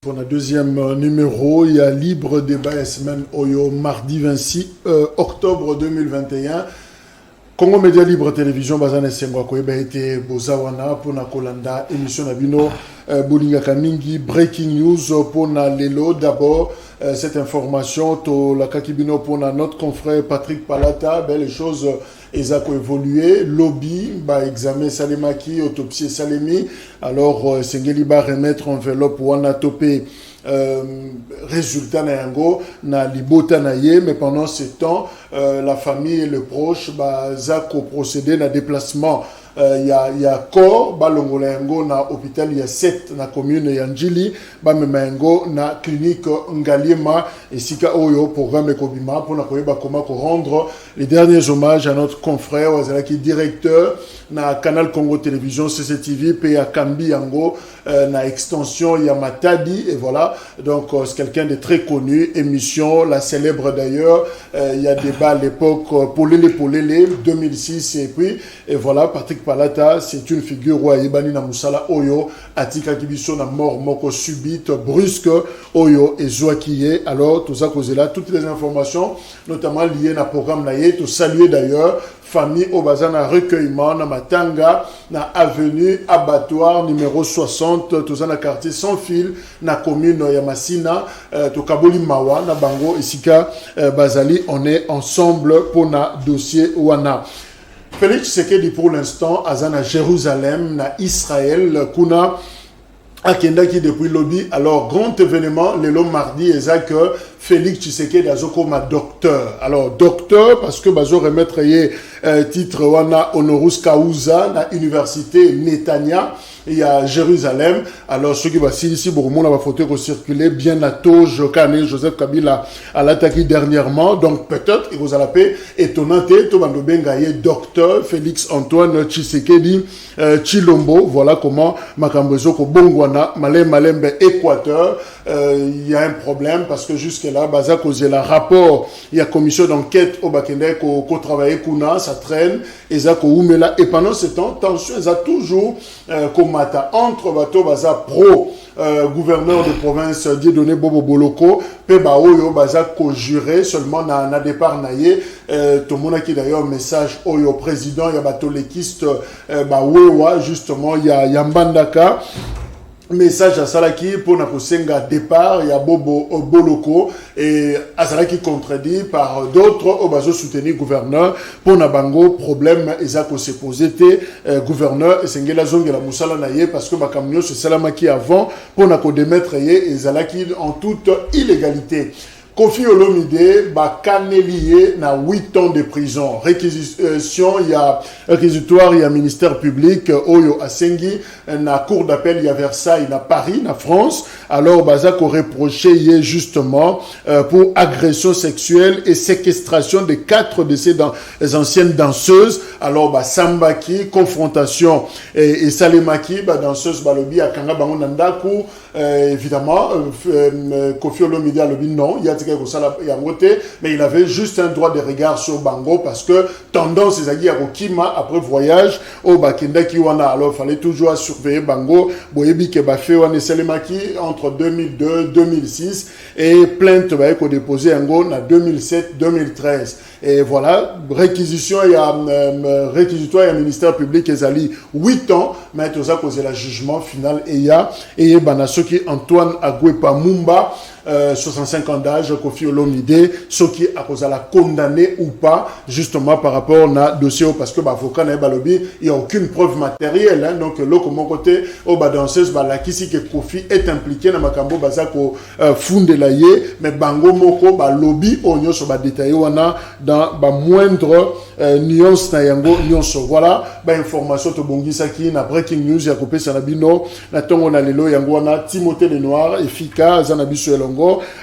Pour le deuxième numéro, il y a Libre Débat et Semaine Oyo, mardi 26 octobre 2021. Congo Média Libre Télévision, Bazane Sengwa Koyeba été Bozawana pour na Kolanda, émission Nabino, Bolinga Kamingi, Breaking News pour na Lelo. D'abord, cette information, to la Kakibino pour notre confrère Patrick Palata, les choses ont évolué. Lobby, examen Salemaki, autopsie Salemi. Alors, Sengeli va remettre enveloppe pour en topé. Résultat na yango na libota na ye, mais pendant ce temps la famille et le proche zako procéder na déplacement. Il y a corps balongola yango na hôpital, il y a 7 na commune ya Njili bamema yango na clinique Ngaliema et sika oyo programme kobima pour na koyeba comment rendre les derniers hommages à notre confrère Wazalaki directeur na Canal Congo Télévision CCTV pe ya Kambi yango na extension ya Matadi. Et voilà, donc c'est quelqu'un de très connu, émission la célèbre d'ailleurs, il y a débat à l'époque Polele 2006 et voilà, Patrick Palata, c'est une figure Ibani na Musala Oyo, Atika Kibiso na mort moko subite, brusque Oyo et Zouakiye. Alors, tout ça causé là, toutes les informations, notamment liées à programme Naye, tout saluer d'ailleurs, famille Obazana recueillement, na Matanga, na avenue Abattoir numéro 60, tout ça na quartier sans fil, na commune Yamasina, tout Kaboli Mawa, na Bango, Isika, Bazali, on est ensemble pour na dossier Wana. Félix Tshisekedi pour l'instant, Azana Jérusalem, na Israël, Kuna, Akenda qui depuis lobby. Alors, grand événement, le long mardi, Ezak, Félix Tshisekedi Azokoma docteur. Alors, docteur, parce que Bazo remettre titre Wana Honoris Causa, na université Netanya, il y a Jérusalem. Alors, ceux qui vont ici, pour le la photo qui circuler, bien à Toge, Kane, Joseph Kabila, à l'attaqué dernièrement. Donc, peut-être, il vous a la paix, étonnante, Tobando Bengaye, docteur Félix Antoine Tshisekedi, Chilombo. Voilà comment Makambezo, Bongwana, Malembe, Équateur, il y a un problème parce que jusque-là, Baza causé la rapport, il y a commission d'enquête au Bakende, qu'on travaille, Kuna, ça traîne, et ça, Oumela. Et pendant ce temps, tension, ça toujours, Komata, entre Bato, Baza pro, gouverneur de province, Dieudonné Bobo Boloko, Peba Oyo, Baza co-juré, seulement na départ naïe, tout le monde a qui d'ailleurs message Oyo président, il y a Bato l'équiste, Wewa, justement, il y a Yambandaka. Message à Salaki pour Nakosenga départ, il y a Bobo Boloko et à Salaki contredit par d'autres au bazo soutenir gouverneur pour Nabango problème Ezako s'est posé gouverneur et Sengela Zongela Moussala Naye parce que Bakamio c'est Salamaki avant pour Nako démettre et Zalaki en toute illégalité. Kofi Olomide, lié na 8 ans de prison. Réquisition, il y a réquisitoire, il y a ministère public, Oyo Asengi, na cour d'appel, il y a Versailles, na Paris, na France. Alors, Bazak aurait reproché justement pour agression sexuelle et séquestration de 4 de ces anciennes danseuses. Alors, Sambaki, confrontation et Salemaki, danseuse Balobi, Akanga Bango Nandaku, évidemment, Kofi Olomide a lobi non, il y a mais il avait juste un droit de regard sur Bango parce que tendance c'est à Kima après voyage au Bakenda Kiwana. Alors il fallait toujours surveiller Bango Boyebi Kebafe Wane Salemaki entre 2002 et 2006 et plainte qu'on déposé en 2007-2013. Et voilà, réquisitoire, il y a ministère public et Zali 8 ans, mais tout ça causé le jugement final et il y a Banasoki Antoine Agwepa Mumba 65 ans d'âge, Kofi Olomide, ce qui a causé la condamné ou pas, justement par rapport à dossier, parce que l'avocat n'a pas lobby, il n'y a aucune preuve matérielle, hein, donc là, comme mon côté, au danseuse, la kisi que Kofi est impliqué dans Makambo Bazako funde la ye, mais Bango Moko, lobby, on y a détaillé, on a dans moindre nuance na yango, nuance, voilà, information to bongisaki, na breaking news, ya kopé sanabino, na tongo na lelo yango, na Timothée Lenoir, efficace, zanabiso elongo,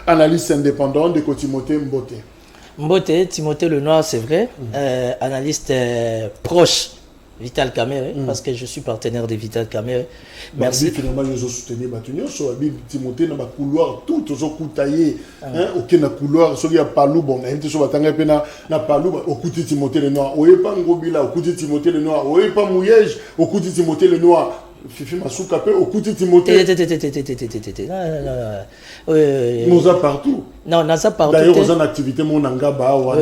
analyste indépendant de Timothée Mbote. Mbote, Timothée Lenoir, c'est vrai, analyste proche Vital Kamerhe, parce que je suis partenaire de Vital Kamerhe. Merci. Finalement, je soutenu Batunio, sur la Timothée, dans ma couloir, tout, au coutaillé, aucun couloir, sur il Palou, bon, on a sur Batanga Pena, na Palou, au côté Timothée Lenoir, au pas Ngobila, au côté Timothée Lenoir, au pas Mouyège, au côté Timothée Lenoir. Fifi Masuka pe okuti Timothée. Nous a partout. Non, on a ça partout. D'ailleurs, on a une activité mon Ngaba ou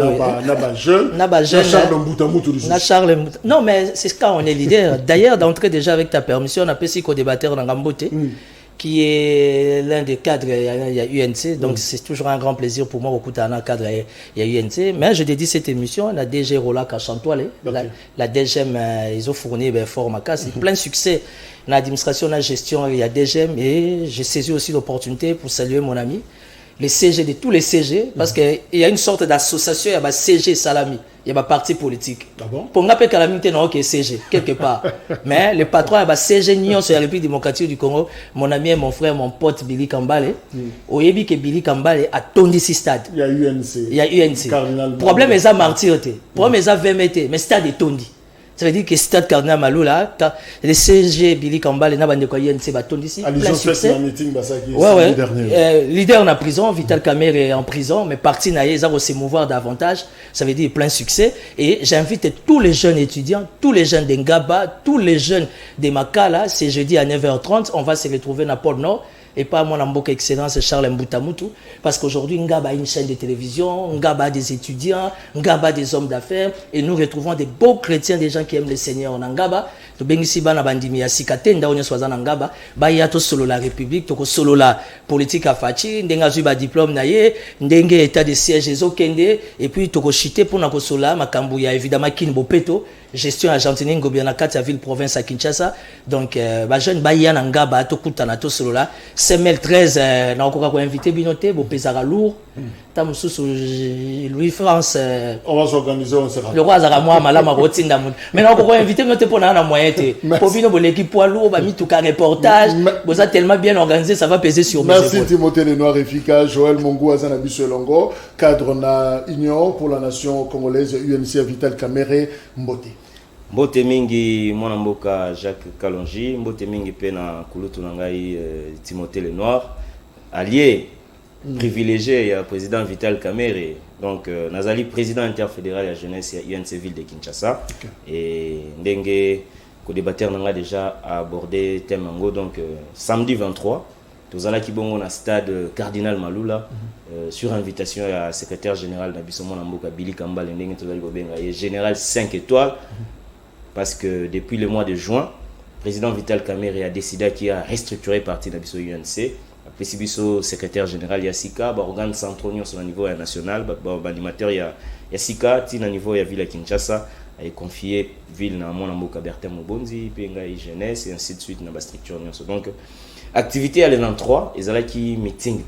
Naba jeune. Naba jeune. Charles Mbutamutu. Non, mais c'est quand on est leader. D'ailleurs, d'entrer déjà avec ta permission, on a pu s'y débattre dans Ngambote, qui est l'un des cadres, il y a UNC, donc c'est toujours un grand plaisir pour moi, au coup d'un cadre, il y a UNC. Mais je dédie cette émission, la DG Rola Kachantoile, la DGM, ils ont fourni fort ma casse, plein de succès. Dans l'administration, dans la gestion, il y a DGM, et j'ai saisi aussi l'opportunité pour saluer mon ami, les CG, de tous les CG, parce qu'il y a une sorte d'association, il y a CG Salami, il y a un parti politique. Ah bon? Pour m'appeler Calamité, non, ok, CG, quelque part. Mais le patron, il y a CG Nyon sur la République démocratique du Congo, mon ami et mon frère, mon pote Billy Kambale, au Yebi que Billy Kambale a tourné ce stade. Il y a UNC. Il y a UNC. Problème, ils ont martyr, problème, ils ont 20 mètres, mais stade est tondi. Ça veut dire que Stade Cardinal Malou là, les CG Billy Kambale n'a pas de quoi UNC va tourner ici. Plein de succès. Leader en prison, Vital Kamerhe est en prison, mais parti naïe, ils vont se mouvoir davantage. Ça veut dire plein de succès. Et j'invite tous les jeunes étudiants, tous les jeunes d'Engaba, tous les jeunes de Makala, c'est jeudi à 9h30, on va se retrouver dans Pôle Nord. Et pas mon amboka excellence Charles Mbutamutu, parce qu'aujourd'hui Ngaba a une chaîne de télévision, Ngaba a des étudiants, Ngaba a des hommes d'affaires, et nous retrouvons des beaux chrétiens, des gens qui aiment le Seigneur en Ngaba. To bengisi bana bandimi ya sikatenda onye swazana Ngaba, ba ya to solo la République, to solo la politique afachi, ndenga zuba diplôme na ye, ndenge état de siège ezokende, et puis to chité pour na kosola makambu ya évidemment Kinbopeto, gestion argentine ngobiana kati ya ville province à Kinshasa. Donc ba jeune ba ya na Ngaba to kutana to solo la Semel 13 na okoka ko inviter binoté bo pesara lourd. Tamususu Louis France on va s'organiser, on sera. Le roi azara moi malama rotinda moun. Mais na okoka inviter binoté pour na moyen té. Pour bino bo l'équipe poids lourd ba mi tout ka reportage. Bo ça tellement bien organisé, ça va peser sur mes épaules. Merci Timothée Lenoir efficace, Joël Mongo Azana Bissolongo, cadre na Union pour la nation congolaise UNC Vital Kamerhe Mbote. Mbote mingi mwana mboka Jacques Kalonji, mbote mingi pe na kulutu na ngai Timothée Lenoir, allié privilégié ya président Vital Kamerhe. Donc nazali président interfédéral ya jeunesse ya UNC ville de Kinshasa. Et ndenge ko débatteur na nga déjà abordé thème ngo, donc samedi 23 tozala ki bongo na stade Cardinal Malula sur invitation ya secrétaire général na biso mwana mboka Billy Kambale, ndenge tozali ko benga ye général 5 étoiles. Parce que depuis le mois de juin, le président Vital Kamerhe a décidé qu'il a restructuré partie de UNC. Après, le secrétaire général Yassika, organe central sur le niveau national, l'animateur Yassika, au niveau de la ville de Kinshasa, a confié la ville à mon amour Bertin Mobonzi, Penga jeunesse, et ainsi de suite dans la structure. Donc, activité à l'E23, ils ont qui meeting,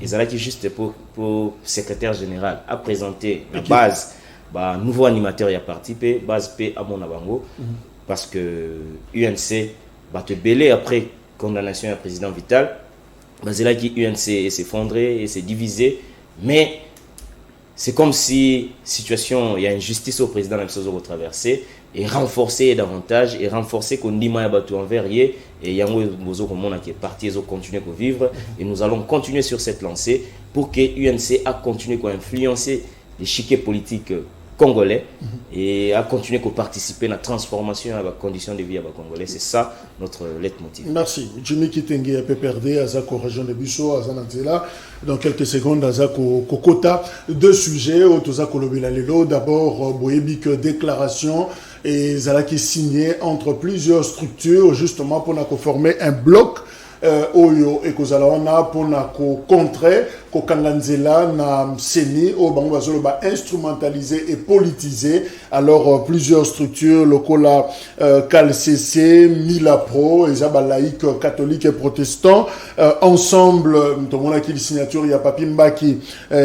ils ont qui juste pour le secrétaire général à présenter la base. Bah, nouveau animateur y a participé, base P à mon abango, parce que UNC va te bêler après condamnation à président Vital. Bah, c'est là que UNC s'est effondré et s'est divisé, mais c'est comme si situation, il y a une justice au président de la traversée et renforcer davantage et renforcer qu'on dit maya batu envers et yango bozo comme qui est parti ils ont continué à vivre et nous allons continuer sur cette lancée pour que UNC a continué à influencer l'échiquier politique congolais et à continuer à participer à la transformation à la condition de vie à congolais. C'est ça notre leitmotiv. Merci. Jimmy Kitenge a PPRD, Azako région de Bissau, Azanantela. Dans quelques secondes, Azako Kokota. Deux sujets, Otozako Lobelalelo. D'abord, Boyebik déclaration et Zalaki signé entre plusieurs structures justement pour former un bloc. Oyo et kozalawana pona ko contrer ko kanganzela na seni o bango bazolo ba instrumentaliser et politiser. Alors plusieurs structures lokola CalCC, Milapro, ezaba laïque catholique et protestant ensemble tomona ki signature ya papi mbaki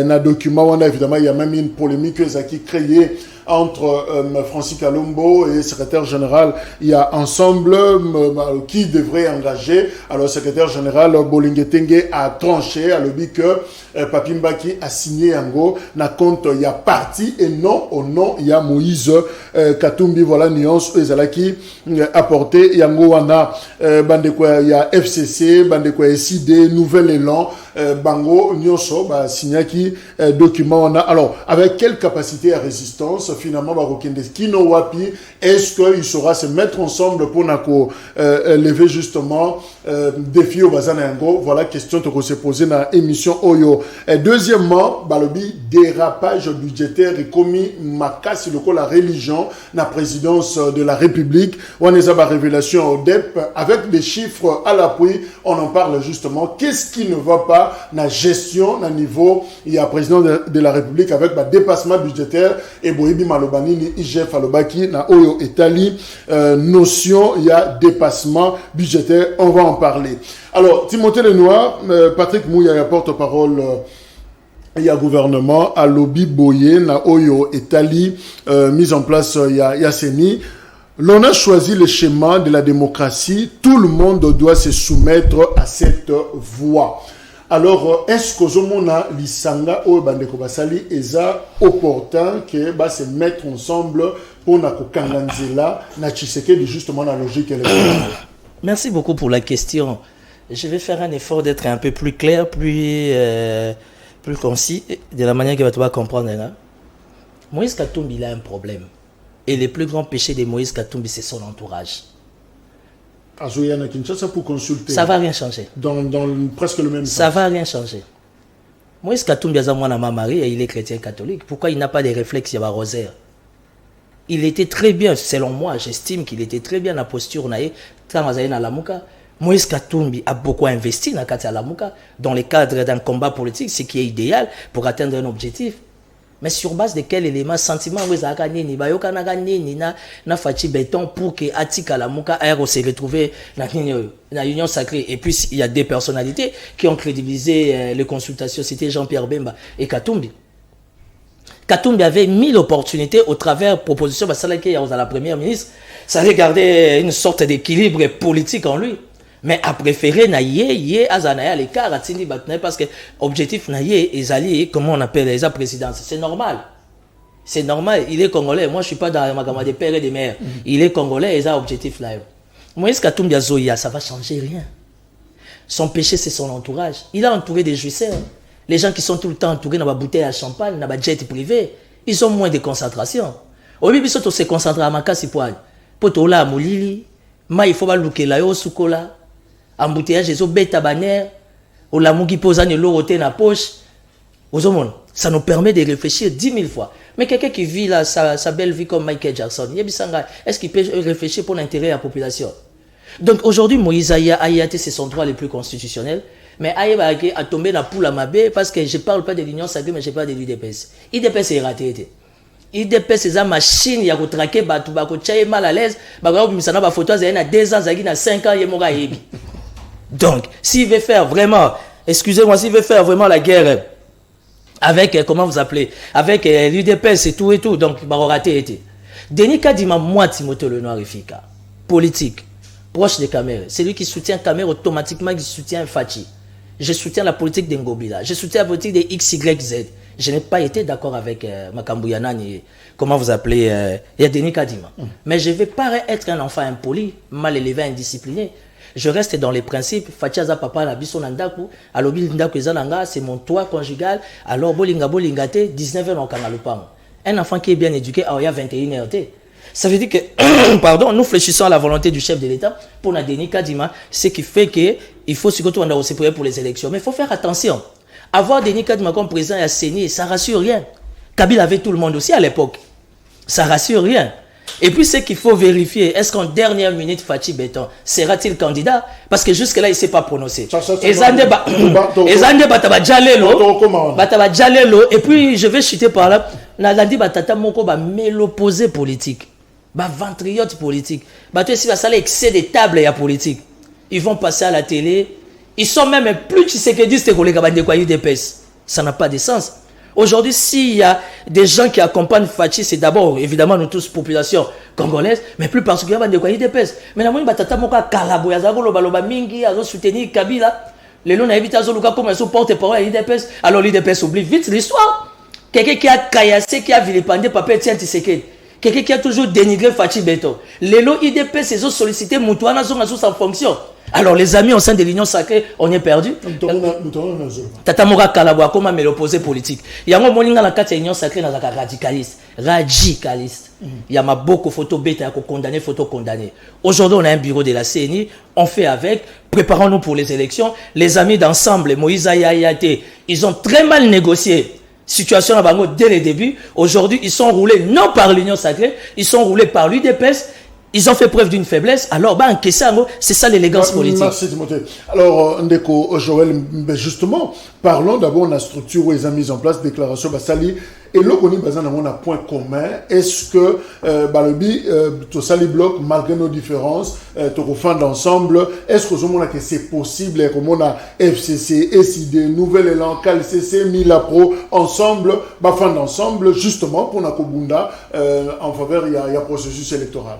na document wana évidemment il y a même une polémique qui créée entre Francis Kalombo et secrétaire général, il y a ensemble qui devrait engager. Alors, secrétaire général Bolingetenge a tranché, a dit que Papi Mbaki a signé Yango, na compte il y a parti et non au nom il y a Moïse Katumbi. Voilà nuance qui apporté Yango wana bandekwa il y a FCC, bandekwa SID, Nouvel Élan, Bango Nyonso, signaki document wana. Alors, avec quelle capacité à résistance finalement Kino Wapi, est-ce qu'il saura se mettre ensemble pour lever justement défi au Bazanango? Voilà question que se poser dans l'émission Oyo. Et deuxièmement, balobi dérapage budgétaire et commis makasi la religion la présidence de la République. On a ba révélation au DEP avec des chiffres à l'appui. On en parle justement. Qu'est-ce qui ne va pas dans la gestion, à niveau, il y a président de la République avec le dépassement budgétaire et Boibi Malobani, ni IGF Alobaki, na Oyo Etali, notion, il y a dépassement budgétaire, on va en parler. Alors, Timothée Lenoir, Patrick Mouya, porte-parole, il y a gouvernement, à Lobby Boye, na Oyo Etali, mise en place, il y a Seni. L'on a choisi le schéma de la démocratie, tout le monde doit se soumettre à cette voie. Alors, est-ce que Zomona Lisanga ou Bandeko Basali est opportun que se mettre ensemble pour na kokanganzela na Tshisekedi justement la logique électorale? Merci beaucoup pour la question. Je vais faire un effort d'être un peu plus clair, plus concis, de la manière que tu vas comprendre. Hein? Moïse Katumbi il a un problème. Et le plus grand péché de Moïse Katumbi, c'est son entourage. Pour consulter. Ça ne va rien changer. Dans presque le même Ça ne va rien changer. Moïse Katumbi a un mari et il est chrétien catholique. Pourquoi il n'a pas de réflexes sur la rosaire? Il était très bien, selon moi, j'estime qu'il était très bien dans la posture. Moïse Katumbi a beaucoup investi dans dans le cadre d'un combat politique, ce qui est idéal pour atteindre un objectif. Mais sur base de quel élément, sentiment, vous avez gagné, na fachi béton pour que Atika Lamuka se retrouve dans l'union sacrée. Et puis, il y a des personnalités qui ont crédibilisé les consultations. C'était Jean-Pierre Bemba et Katumbi. Katumbi avait 1000 opportunités au travers de propositions. Parce que la première ministre, ça allait garder une sorte d'équilibre politique en lui. Mais a préféré naïe azanaya l'écart atindi batne parce que objectif naïe ezali comment on appelle les présidence. C'est normal. C'est normal, il est congolais. Moi je suis pas dans ma gamme des pères et des mères. Il est congolais et ça objectif là. Moïse Katumbi Zoya, ça va changer rien. Son péché c'est son entourage. Il a entouré des jouisseurs. Les gens qui sont tout le temps entourés dans ma bouteille à champagne, dans ma jet privé, ils ont moins de concentration. Au lieu de se concentrer à makasi poigne. Potola molili, ma il faut pas louker là yo sukola. Embouteillage des bêta bannière, ou la mouki posant l'eau au na poche. Ça nous permet de réfléchir 10 000 fois. Mais quelqu'un qui vit là, sa belle vie comme Michael Jackson, est-ce qu'il peut réfléchir pour l'intérêt de la population? Donc aujourd'hui, Moïse Ayate, c'est son droit le plus constitutionnel. Mais Ayate a tombé dans la poule à ma baie parce que je ne parle pas de l'Union sacrée, mais je parle de l'IDPS. IDPS est raté. IDPS c'est une machine, il y a traqué, il y a mal à l'aise, il y a des photos, il y a 2 ans, il y a 5 ans, il y a donc, s'il veut faire vraiment, excusez-moi, s'il veut faire vraiment la guerre avec, comment vous appelez, avec l'UDPS et tout, donc, raté été. Denis Kadima, moi, Timothée Lenoir efficace, politique, proche de Kamere, c'est lui qui soutient Kamere automatiquement, qui soutient Fachi. Je soutiens la politique d'Ngobila, je soutiens la politique de XYZ. Je n'ai pas été d'accord avec Makambouyana, comment vous appelez, Denis Kadima. Mais je ne vais pas être un enfant impoli, mal élevé, indiscipliné. Je reste dans les principes. Fatiaza papa na biso nandaku, alobi ndaku ezalanga, c'est mon toit conjugal. Alors bolinga bolingate 19h en kangalupango. Un enfant qui est bien éduqué, il y a 21h. Ça veut dire que pardon, nous fléchissons à la volonté du chef de l'État pour na Denis Kadima, ce qui fait que il faut surtout on a aussi pour les élections, mais il faut faire attention. Avoir Denis Kadima comme président à Séni, ça rassure rien. Kabila avait tout le monde aussi à l'époque. Ça rassure rien. Et puis, ce qu'il faut vérifier, est-ce qu'en dernière minute, Fachi Béton sera-t-il candidat? Parce que jusque-là, il ne s'est pas prononcé. Et puis, je vais chuter par là. Nalandi Batata Moko va l'opposé politique. Ventriote politique. Si ça excès des tables et politique. Ils vont passer à la télé. Ils sont même plus tchisekedistes que les Kabandekwa UDPS. Ça n'a pas de sens. Aujourd'hui, s'il y a des gens qui accompagnent Fachi, c'est d'abord, évidemment, nous tous, population congolaise, mais plus particulièrement de quoi IDPS. Mais nous, batata moka karabo, yazako loba mingi, azo soutenir Kabila. Les gens n'invitent à Zoluka comme un porte-parole à l'IDPS. Alors l'IDPS oublie vite l'histoire. Quelqu'un qui a caillassé, qui a vilipendé Papa Etienne Tshisekedi. Quelqu'un qui a toujours dénigré Fachi Beto. Les lots IDPS, ils ont sollicité Moutouana sous sa fonction. Alors les amis au sein de l'Union sacrée, on est perdu. Tata Mora Kalabwa comme mais l'opposé politique. Il y a un moninga la carte Union sacrée dans la radicaliste. Radicaliste. Il y a beaucoup de photos bêtes à condamner, photos condamnées. Aujourd'hui, on a un bureau de la CNI, on fait avec, préparons-nous pour les élections. Les amis d'ensemble, Moïse Ayayate, ils ont très mal négocié. Situation à Bango dès le début. Aujourd'hui, ils sont roulés non par l'Union sacrée, ils sont roulés par l'UDPS. Ils ont fait preuve d'une faiblesse. Alors, c'est ça l'élégance politique. Merci Timothée. Alors, Ndeko, Joël, justement, parlons d'abord de la structure où ils ont mis en place déclaration Basali. Et là, on a un point commun. Est-ce que Balobi, tout ça, les blocs, malgré nos différences, tout fin d'ensemble, est-ce que c'est possible, comme on a FCC, SID, Nouvel Élan, CalCC, Milapro, ensemble, fin d'ensemble, justement, pour Nakobunda, en faveur, il y a processus électoral.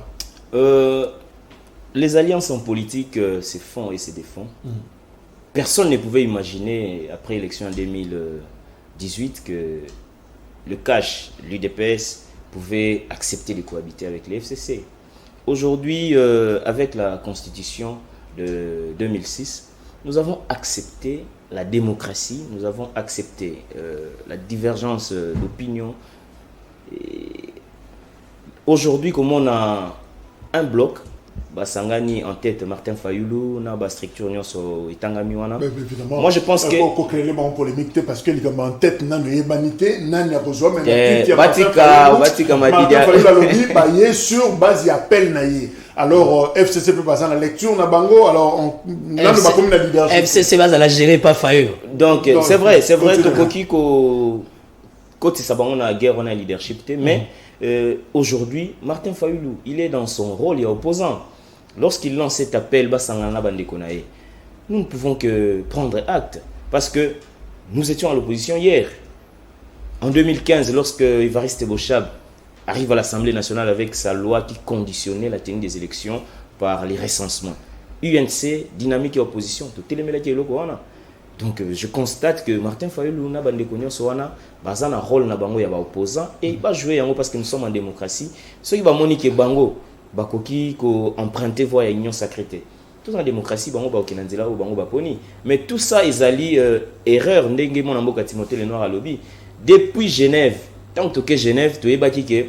Les alliances en politique, c'est fonds et c'est des fonds. Personne ne pouvait imaginer, après l'élection en 2018, que le cash, l'UDPS, pouvait accepter de cohabiter avec les FCC. Aujourd'hui, avec la constitution de 2006, nous avons accepté la démocratie, nous avons accepté la divergence d'opinion. Aujourd'hui, comme on a un bloc, Sangani en tête Martin Fayulu, na ba structure nyonso itangami wana. Moi je pense que ko créer les polémique parce que les en tête nan yebanité nan ya besoin mais batika madidia Fayulu sur base appel naïe. Alors FCC peut passer la lecture na bango alors on a le comme la leadership. FCC base à la gérer pas Fayulu. Donc c'est vrai to koki ko côté ça on a guerre on a leadership mais aujourd'hui, Martin Fayulu, il est dans son rôle, il est opposant. Lorsqu'il lance cet appel, nous ne pouvons que prendre acte. Parce que nous étions à l'opposition hier. En 2015, lorsque Évariste Bochab arrive à l'Assemblée nationale avec sa loi qui conditionnait la tenue des élections par les recensements. UNC, dynamique et opposition, tout est le donc je constate que Martin Fayulu n'a pas de un rôle na bango ya ba opposant et il va jouer yango parce que nous sommes en démocratie. Ceux qui va moniquer bango bakoki ko emprunter voie à union sacrée. Tout en démocratie bango ba okinanzela ou bango ba poni. Mais tout ça ils alli erreur ndenge mon amboka Timothée le Noir à lobby. Depuis Genève, tant que Genève tu ebaki que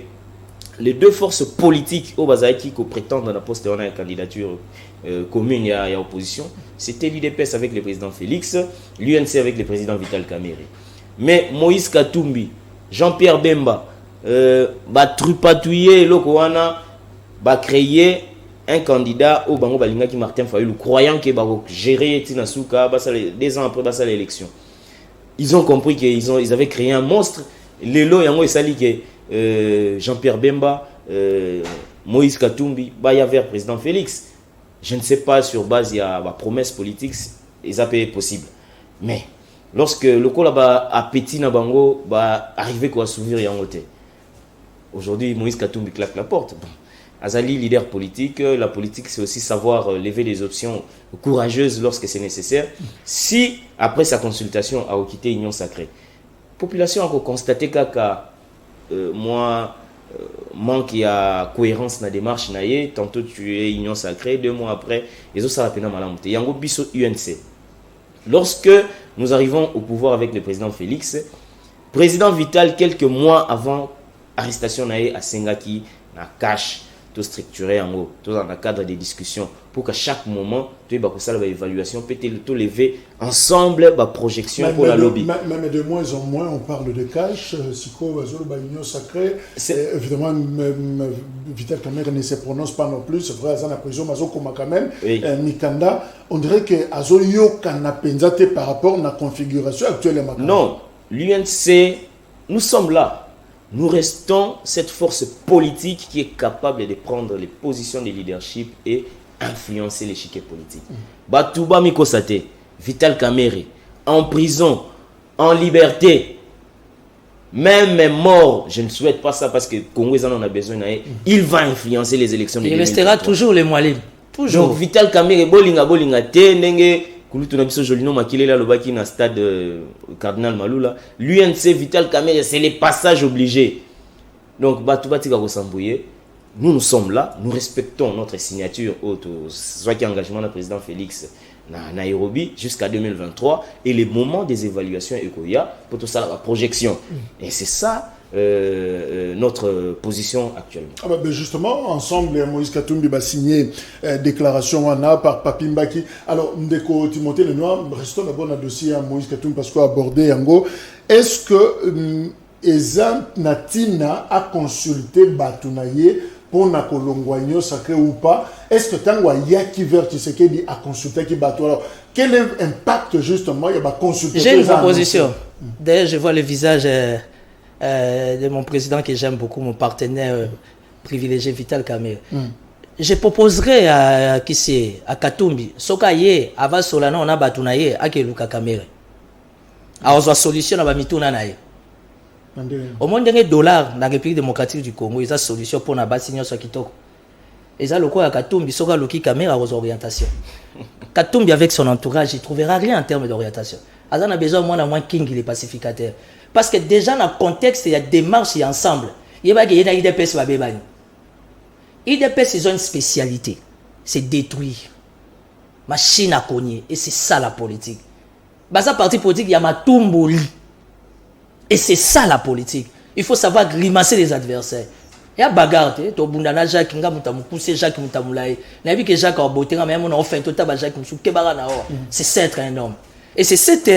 les deux forces politiques au Bazaki qui prétendent dans la poste de la candidature commune et opposition, c'était l'UDPS avec le président Félix, l'UNC avec le président Vital Kamerhe. Mais Moïse Katumbi, Jean-Pierre Bemba, trupatouiller Lokowana, créer un candidat au Bango Balinga qui Martin Fayulu, croyant qu'il va gérer Tinasuka 2 ans après l'élection. Ils ont compris qu'ils avaient créé un monstre. Lelo Yango et Sali que Jean-Pierre Bemba, Moïse Katumbi, vers président Félix. Je ne sais pas sur base il y a promesse politique, ils ont payé possible. Mais lorsque le col a petit na bango arriver quoi s'ouvrir yangote. Aujourd'hui Moïse Katumbi claque la porte. Bon. Azali leader politique, la politique c'est aussi savoir lever des options courageuses lorsque c'est nécessaire. Si après sa consultation a quitté Union sacrée, population a constaté que moi manque à cohérence dans la démarche naïe, tantôt tu es Union sacrée, 2 mois après les autres ça va peine mal monter. Yango biso UNC. Lorsque nous arrivons au pouvoir avec le président Félix, président Vital quelques mois avant arrestation naïe à Sengaki na cash tout structuré en haut, tout dans le cadre des discussions pour qu'à chaque moment tu aies une évaluation, peut-être tout lever ensemble la projection pour la lobby. Même de moins en moins on parle de cash, Siko Union sacrée, évidemment Vital Kamerhe ne se prononce pas non plus, c'est vrai, à la prison Mazo Koma quand même, Mikanda, on dirait que Azo Yo Kanapenzate par rapport à la configuration actuelle. Non, l'UNC, nous sommes là. Nous restons cette force politique qui est capable de prendre les positions de leadership et influencer l'échiquier politique. Batouba Mikosate, Vital Kamerhe, en prison, en liberté, même mort, je ne souhaite pas ça parce que Congo en a besoin, il va influencer les élections de 2023. Il restera toujours les moelleux. Toujours. Donc Vital Kamerhe, bolinga te, nenge, Jolino Makilela Lobaki na stade Cardinal Malula, l'UNC Vital Kamerhe, c'est les passages obligés. Donc Batouba Tika Kosambouye, nous sommes là, nous respectons notre signature, soit qui engagement du président Félix à Nairobi jusqu'à 2023 et les moments des évaluations ECOIA pour tout ça, la projection. Et c'est ça notre position actuellement. Ah bah, justement, ensemble, Moïse Katumbi va signer déclaration par Papi Mbaki. Alors, Ndeko Timothée Lenoir, restons d'abord dans le dossier à Moïse Katumbi parce qu'on a abordé Yango. Est-ce que Ezan Natina a consulté Batunaye pour na kolongwanyo sacré ou pas? Est-ce que tant Yaki vers Tshisekedi a consulté qui Batu? Alors, quel est l'impact justement il y a consulté? J'ai une proposition. D'ailleurs, je vois le visage de mon président que j'aime beaucoup, mon partenaire privilégié Vital Kamerhe. Je proposerai à Katumbi, Sokaye, Ava Solana, on a Batunaye, à Keluka Kamerhe. Alors, on a solution à Mituna Naye. Au moins, des dollars dans la République démocratique du Congo, ils ont solution pour na basigno sur Kitoko. Ils ont le quoi à Katumbi, Soka Loki Kamerhe aux orientations. Katumbi avec son entourage, il ne trouvera rien en termes d'orientation. Ils ont besoin moins King, il est pacificateur. Parce que déjà dans le contexte, il y a des marches ensemble. Il y a des IDPS. IDPS, ils ont une spécialité. C'est détruire. Machine à cogner. Et c'est ça la politique. Dans parti politique, il y a Matumboli. Et c'est ça la politique. Il faut savoir grimacer les adversaires. Il y a bagarre. Tu as Jacques qui a poussé Jacques Moutamoulaye. Il y a que Jacques a beauté, mais on a fait un Jacques Moutamoulaye. C'est ça être un homme. Et c'est cette,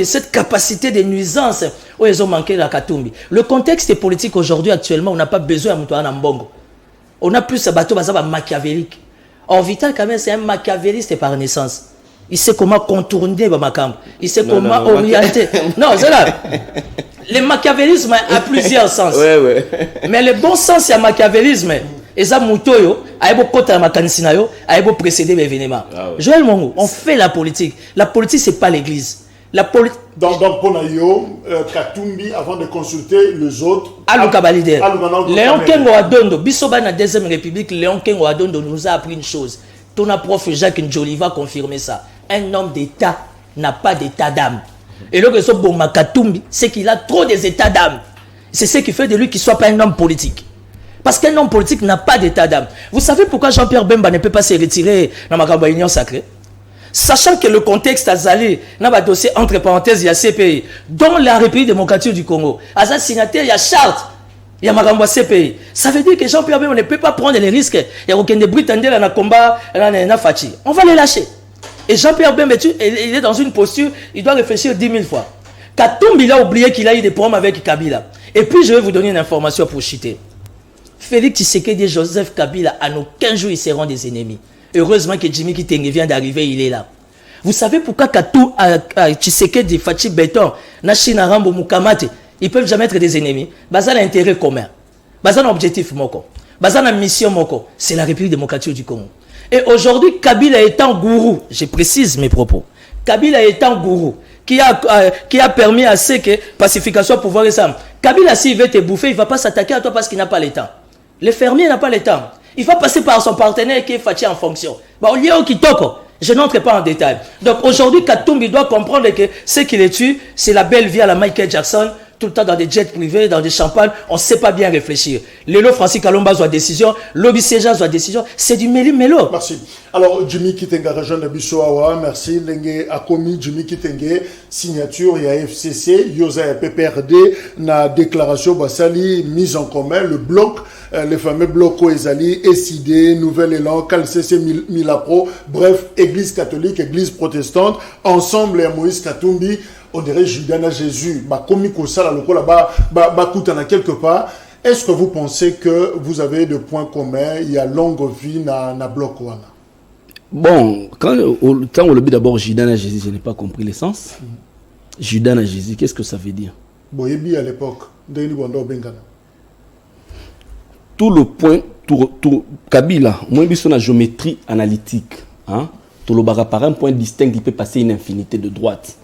cette capacité de nuisance où ils ont manqué la Katumbi. Le contexte politique aujourd'hui, actuellement, on n'a pas besoin de Moutouana Mbongo. On a plus un bateau machiavélique. Or, Vital Kamerhe, c'est un machiavéliste par naissance. Il sait comment contourner Bamakam. Il sait comment orienter. Non, c'est là. Le machiavélisme a plusieurs sens. Ouais. Mais le bon sens, c'est un machiavélisme. Et ça, Moutoyo, aïbo kota makanisinayo, aïbo précéder l'événement. Joël Mongo, on fait la politique. La politique, c'est pas l'église. Donc, pour Nayo, Katumbi, avant de consulter les autres. Alouka Balide. Léon Kengo Adondo, Bissoba na Deuxième République, Léon Kengo Adondo nous a appris une chose. Ton prof Jacques Njoli va confirmer ça. Un homme d'État n'a pas d'état d'âme. Et le réseau Boma Katumbi, c'est qu'il a trop des états d'âme. C'est ce qui fait de lui qu'il ne soit pas un homme politique. Parce qu'un homme politique n'a pas d'état d'âme. Vous savez pourquoi Jean-Pierre Bemba ne peut pas se retirer dans ma union sacrée? Sachant que le contexte a zali, dans le dossier entre parenthèses, il y a CPI, dont la République démocratique du Congo. À sa signataire, il y a charte, il y a Marambo CPI. Ça veut dire que Jean-Pierre Bemba ne peut pas prendre les risques. Il y a aucun des Britanniques dans le combat, dans le Fachi. On va les lâcher. Et Jean-Pierre Bemba, il est dans une posture, il doit réfléchir 10 000 fois. Katumbi, il a oublié qu'il a eu des problèmes avec Kabila. Et puis, je vais vous donner une information pour chiter. Félix Tshisekedi et Joseph Kabila, en aucun jour, ils seront des ennemis. Heureusement que Jimmy Kitenge vient d'arriver, il est là. Vous savez pourquoi Tshisekedi, Fachi Beton, Nachina Rambo, Mukamate, ils ne peuvent jamais être des ennemis? Bazan a intérêt commun. Bazan a objectif moko. Bazan a mission moko. C'est la République démocratique du Congo. Et aujourd'hui, Kabila étant gourou, je précise mes propos, Kabila étant gourou, qui a permis à ce que pacification pouvoir et ça. Kabila, s'il veut te bouffer, il ne va pas s'attaquer à toi parce qu'il n'a pas le temps. Le fermier n'a pas le temps. Il va passer par son partenaire qui est Fachi en fonction. Au lieu où Kitoko, je n'entre pas en détail. Donc aujourd'hui, Katumbi doit comprendre que ce qui le tue, c'est la belle vie à la Michael Jackson, tout le temps dans des jets privés, dans des champagnes, on ne sait pas bien réfléchir. Lélo Francis Kalomba soit décision, Lobby Seja soit décision, c'est du méli-mélo. Merci. Alors, Jimmy Kitenge, région de Bissau, merci. Lengue Akomi, Jimmy Kitenge, signature, il y a FCC, Yosa PPRD, na déclaration Bassali, mise en commun, le bloc, les fameux blocs Oezali, SID, Nouvel Élan, CalCC Milapro, bref, Église catholique, Église protestante, ensemble, Moïse Katumbi, on dirait Judas Jésus, comme ça, là, quelque part. Est-ce que vous pensez que vous avez des points communs, il y a longue vie dans le bloc? Bon, quand on le dit d'abord Judas Jésus, je n'ai pas compris le sens. Judas Jésus, qu'est-ce que ça veut dire? Boyebi à l'époque, tout le point, tout Kabila, moi je suis dans la géométrie analytique. Tout le barra par un point distinct, il peut passer une infinité de droites.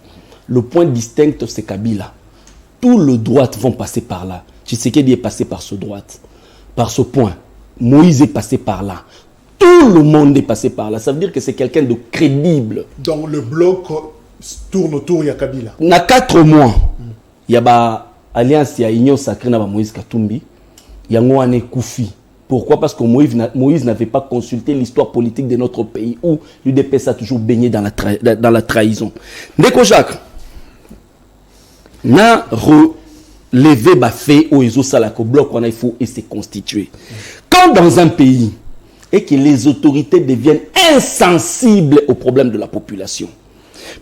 Le point distinct, c'est Kabila. Tous les droites vont passer par là. Tshisekedi est passé par ce droite, par ce point. Moïse est passé par là. Tout le monde est passé par là. Ça veut dire que c'est quelqu'un de crédible. Donc le bloc tourne autour de Kabila. Il y a 4 mois, il y a une alliance, il y a Union Sacrée, il y a Moïse Katumbi, il y a Ngouane Koufi. Pourquoi? Parce que Moïse n'avait pas consulté l'histoire politique de notre pays où l'UDPS a toujours baigné dans la trahison. Ndeko Jacques, n'a relevé ba fait au Ezo Salako bloc on a il faut et se constituer. Quand dans un pays et que les autorités deviennent insensibles aux problèmes de la population.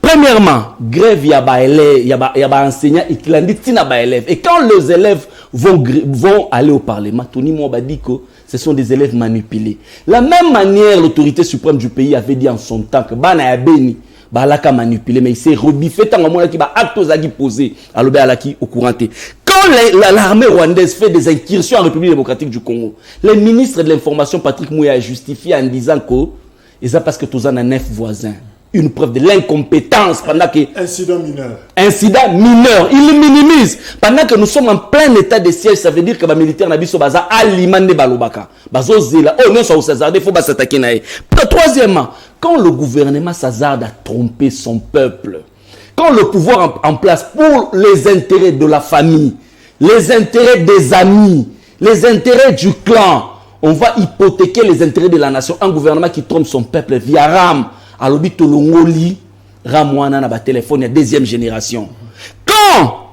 Premièrement, grève, il y a enseignants et qui l'ont dit, élèves. Et quand les élèves vont aller au Parlement, Tony Mwaba dit que ce sont des élèves manipulés. La même manière, l'autorité suprême du pays avait dit en son temps que Bana Yabeni, Balaka manipulé, mais il s'est rebiffé tant que qui va acte aux acquis posés à l'Obéalaki au couranté. Quand l'armée rwandaise fait des incursions en République démocratique du Congo, le ministre de l'Information, Patrick Mouya, a justifié en disant que c'est parce que tous en a 9 voisins. Une preuve de l'incompétence pendant que... Incident mineur. Incident mineur. Il le minimise. Pendant que nous sommes en plein état de siège, ça veut dire que les militaires n'ont pas alimenter balobaka. Bazo zela. Oh non, ça s'azarde, il faut pas s'attaquer naïe. Troisièmement, quand le gouvernement s'azarde à tromper son peuple, quand le pouvoir en place pour les intérêts de la famille, les intérêts des amis, les intérêts du clan, on va hypothéquer les intérêts de la nation. Un gouvernement qui trompe son peuple via RAM, à l'obito longoli, RAM wana na ba téléphone de deuxième génération. Quand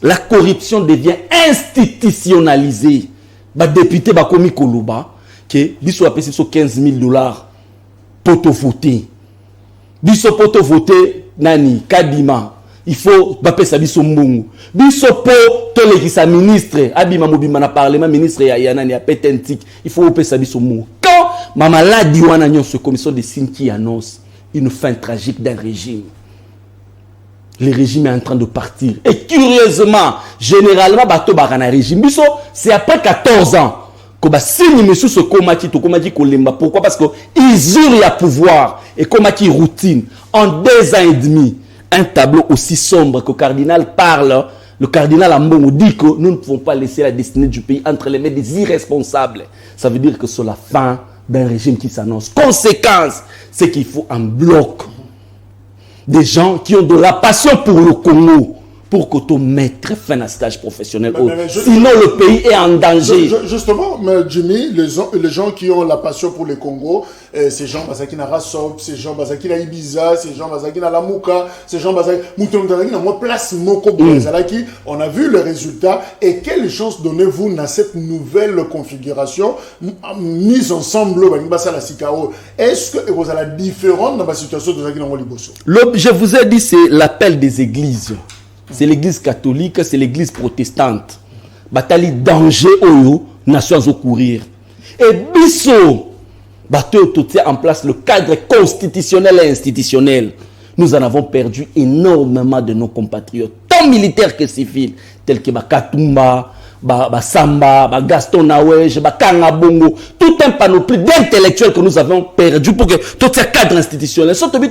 la corruption devient institutionnalisée, ba député ba komi koluba, que biso a payé sur $15,000 pour te voter. Biso pour te voter nani kadima. Il faut baper sa biso mbongo. Biso po tole ki sa ministre abima mobima na parlement ministre ya nani ya petentik. Il faut baper sa biso mbongo. Quand ma maladie wana nyonso commission de signes qui annonce une fin tragique d'un régime. Le régime est en train de partir. Et curieusement, généralement bato barana régime biso, c'est après 14 ans que ba signe monsieur ce komati to komati kolemba. Pourquoi? Parce que ils ont pouvoir et komati routine en 2 ans et demi. Un tableau aussi sombre que le cardinal parle, le cardinal Ambongo dit que nous ne pouvons pas laisser la destinée du pays entre les mains des irresponsables. Ça veut dire que c'est la fin d'un régime qui s'annonce. Conséquence, c'est qu'il faut un bloc des gens qui ont de la passion pour le Congo, pour que tu mettes fin à stage professionnel. Sinon, le pays est en danger. Justement, Jimmy, les gens qui ont la passion pour le Congo, ces gens qui na Rasop, ces gens qui na Ibiza, ces gens qui na Lamuka, ces gens qui na moi place Moko Bozalaki, on a vu le résultat. Et quelle chance donnez-vous dans cette nouvelle configuration mise ensemble la Sikao? Est-ce que vous avez différente dans la situation de Zaki Nangoliboso? Je vous ai dit, c'est l'appel des églises. C'est l'église catholique, c'est l'église protestante. Batali danger oyo, nations au courir. Et biso, bateau tout en place le cadre constitutionnel et institutionnel. Nous en avons perdu énormément de nos compatriotes, tant militaires que civils, tels que Katumba, Samba, Gaston Nawej, Kanga Bongo, tout un panoplie d'intellectuels que nous avons perdu pour que tout ce cadre institutionnel, surtout les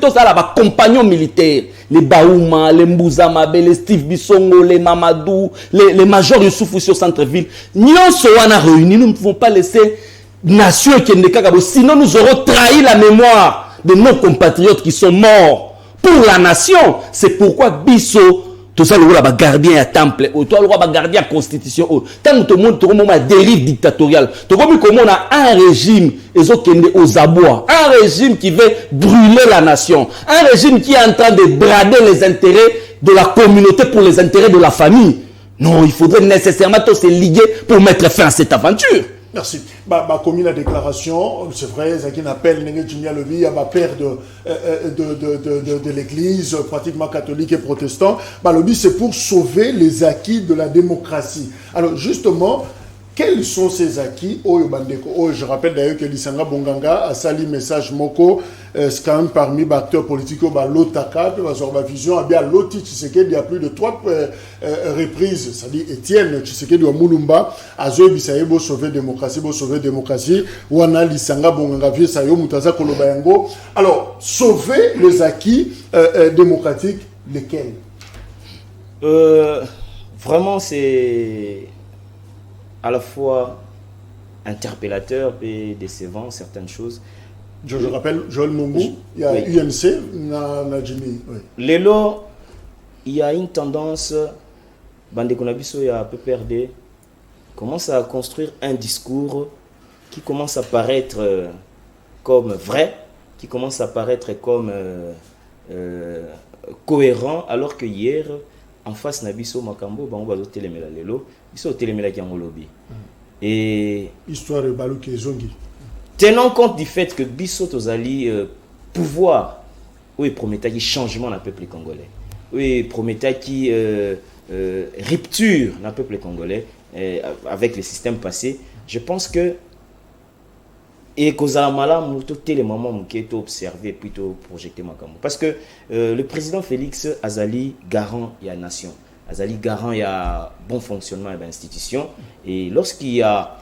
compagnons militaires, les Baouma, les Mbouza Mabe, les Steve Bissongo, les Mamadou, les majors Youssoufou au centre-ville, nous sommes réunis, nous ne pouvons pas laisser nation qui est sinon nous aurons trahi la mémoire de nos compatriotes qui sont morts pour la nation. C'est pourquoi Bisso, tout ça, le roi gardien à temple, toi le roi gardien à constitution, tant que tout le monde a dérive dictatoriale. Tout comme on a un régime, aux abois, un régime qui veut brûler la nation, un régime qui est en train de brader les intérêts de la communauté pour les intérêts de la famille. Non, il faudrait nécessairement tous se liguer pour mettre fin à cette aventure. Merci. Comme la déclaration, c'est vrai, ça qui appelle Nengetunia Levi, père de l'église, pratiquement catholique et protestant. Le but, c'est pour sauver les acquis de la démocratie. Alors, justement, quels sont ces acquis? Je rappelle d'ailleurs que Lisanga Bonganga a sali message Moko, c'est quand même parmi les acteurs politiques, l'Otaka, la vision, bien l'Oti Tshisekedi, il y a plus de 3 reprises, c'est-à-dire Étienne Tshisekedi ou Moulumba, a Bisaïbo sauver démocratie, ou Ana Lisanga Bonganga, Vieux Sayo, Moutaza Kolobayango. Alors, sauver les acquis démocratiques, lesquels? Vraiment, c'est à la fois interpellateur et décevant, certaines choses. Je rappelle, Joël Mungu, il y a UNC, Jimmy. Lélo, il y a une tendance, Bande Konabiso, il y a un peu perdu, commence à construire un discours qui commence à paraître comme vrai, qui commence à paraître comme cohérent, alors que hier, en face Nabiso Makambo, bango bazo telemela lelo, biso telemela ki yango lobby. Et histoire de Balouki et Zongi. Tenant compte du fait que biso tozali pouvoir, oui, promettait qui changement dans le peuple congolais. Oui, promettait qui rupture dans le peuple congolais avec le système passé. Je pense que et kozala malamu to tele maman muketo observer plutôt projeter makambo parce que le président Félix Azali garant ya nation, Azali garant ya bon fonctionnement de l'institution, et lorsqu'il y a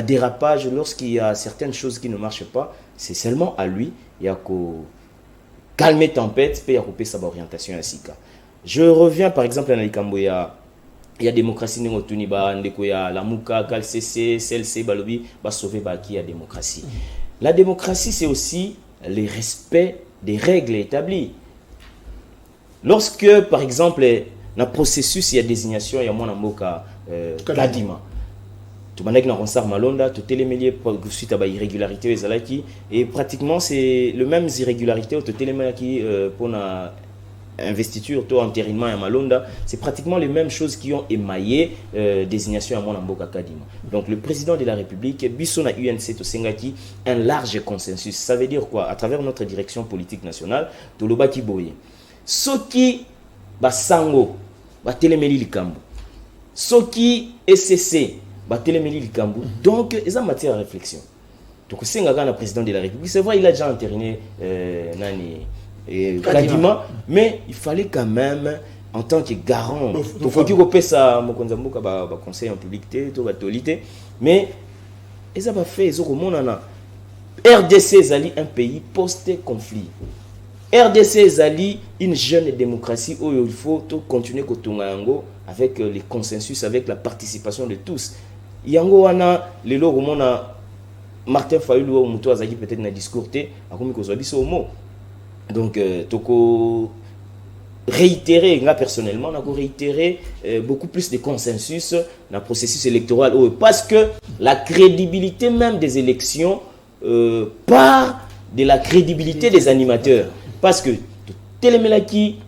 dérapage, lorsqu'il y a certaines choses qui ne marchent pas, c'est seulement à lui il y a qu'au calmer tempête puis il y a couper sa orientation à Sika. Je reviens par exemple à Nalikambo, il y a démocratie n'engo tuni ba ndeko ya lamuka kal CC CLC balobi ba sauver ba qui a démocratie. La démocratie c'est aussi le respect des règles établies. Lorsque par exemple dans processus il y a désignation il y a mon mboka Kadima. Tu m'as dit que dans Malonda, tout télémélier suite à irrégularité et pratiquement c'est le même irrégularité au télémélier qui pour la investiture, tout entérinement à Malonda, c'est pratiquement les mêmes choses qui ont émaillé désignation à Mboka Kadima. Donc le président de la République, Bissona UNC Tosengaki, un large consensus. Ça veut dire quoi? À travers notre direction politique nationale, Tolobaki Boye. Soki Basango, Batelemeli Likambo. Soki SCC, Batelemeli Likambo. Donc, ils ont matière à réflexion. Donc, c'est un président de la République. C'est vrai, il a déjà entériné Kadima, mais il fallait quand même, en tant que garant, il faut qu'il repère ça, conseil en publicité, mais ils ont fait, ils ont RDC Zali, un pays post-conflit. RDC Zali, une jeune démocratie où il faut continuer avec les consensus, avec la participation de tous. Yango wana le logo mona Martin Fayulu ou Moutou Azaki peut-être na discours té akomi ko zobi so mot. Donc toko réitérer moi personnellement on a réitéré beaucoup plus de consensus dans le processus électoral parce que la crédibilité même des élections part de la crédibilité des animateurs parce que Telemelaki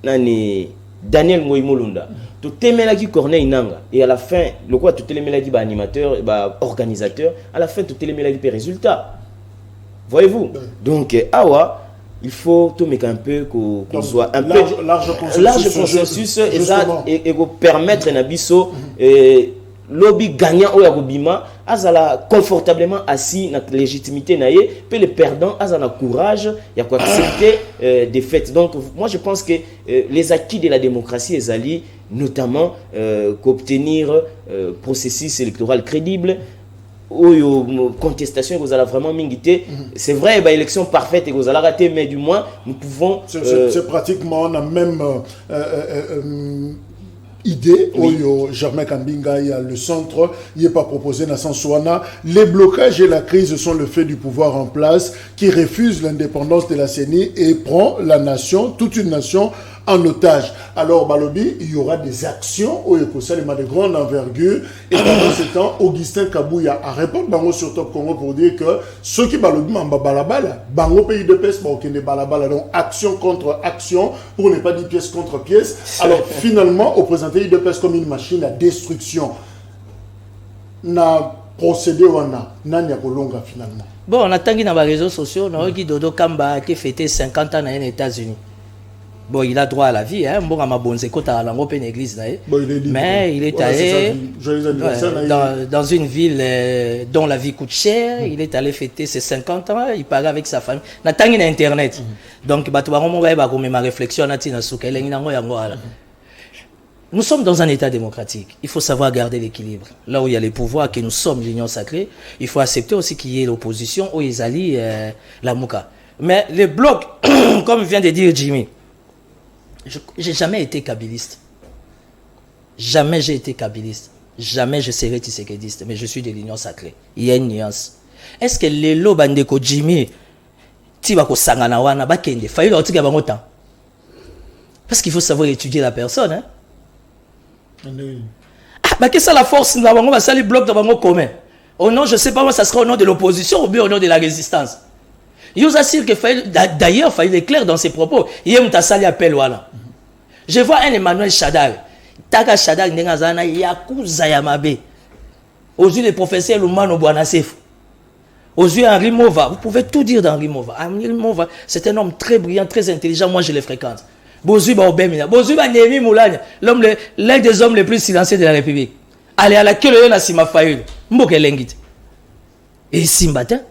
nani Daniel Moïmolunda tout Temelaki Corneille Nanga et à la fin le quoi tout Telemelaki animateur organisateur à la fin tout Telemelaki résultat. Voyez-vous? Donc, awa, il faut tout mettre un peu qu'on soit un large consensus et permettre à Nabiso lobby gagnant ou Yagobima, azala confortablement assis dans la légitimité naie, puis le perdant azala courage, il y a quoi accepter des faits. Donc, moi je pense que les acquis de la démocratie ezali notamment qu'obtenir processus électoral crédible. Contestation que vous allez vraiment m'inviter. C'est vrai, élection parfaite et que vous allez rater, mais du moins nous pouvons. C'est pratiquement la même idée. Oui. Germain Kambinga, il y a le centre, il n'est pas proposé dans Sansouana. Les blocages et la crise sont le fait du pouvoir en place qui refuse l'indépendance de la CENI et prend la nation, toute une nation, en otage. Alors, Balobi, il y aura des actions au Yokosalema de grande envergure. Et pendant ce temps, Augustin Kabouya a répondu Bango sur Top Congo pour dire que ceux qui Balobi m'en balabala, Bango pays de peste, balabala. Donc, action contre action, pour ne pas dire pièce contre pièce. Alors, finalement, on présentait de peste comme une machine à destruction. Na procédé wana, nani kolonga finalement. Bon, on a tangué dans les réseaux sociaux, on a dit Dodo Kamba qui fêté 50 ans dans les États-Unis. Bon, il a droit à la vie, hein. Bon, ma bonne écoute à la Europe église, mais il est allé dans une ville dont la vie coûte cher. Il est allé fêter ses 50 ans. Il parlait avec sa famille. Na tangi na internet. Donc, ma réflexion nous sommes dans un état démocratique. Il faut savoir garder l'équilibre. Là où il y a les pouvoirs, que nous sommes l'union sacrée, il faut accepter aussi qu'il y ait l'opposition où ils allient la Mouka. Mais les blocs, comme vient de dire Jimmy, j'ai jamais été kabiliste. Jamais j'ai été kabiliste. Jamais je serai tissékédiste. Mais je suis de l'union sacrée. Il y a une nuance. Est-ce que les lots bandeko Jimmy, tibako sangana wana bakende, failli leur tirer bangotan? Parce qu'il faut savoir étudier la personne, hein. bah qu'est-ce que la force nous avons ça les blocs dans commun. Au nom, je sais pas moi, ça sera au nom de l'opposition ou bien au nom de la résistance. Il vous assure que d'ailleurs, il est clair dans ses propos. Hier, on sali appel voilà. Je vois un Emmanuel Chadal. Taka Chadal n'engazana yakuza yamabe. Aux yeux des professeurs Lumano Boanasef. Aux yeux d'Henri Mova, vous pouvez tout dire d'Henri Mova. Henri Mova, c'est un homme très brillant, très intelligent. Moi, je le fréquente. Bozu Baobemina, Bozu Nemi Moulane, l'un des hommes les plus silencieux de la République. Allez à la queue de Sima Fayul. Mboke Lengit. Et Simbate.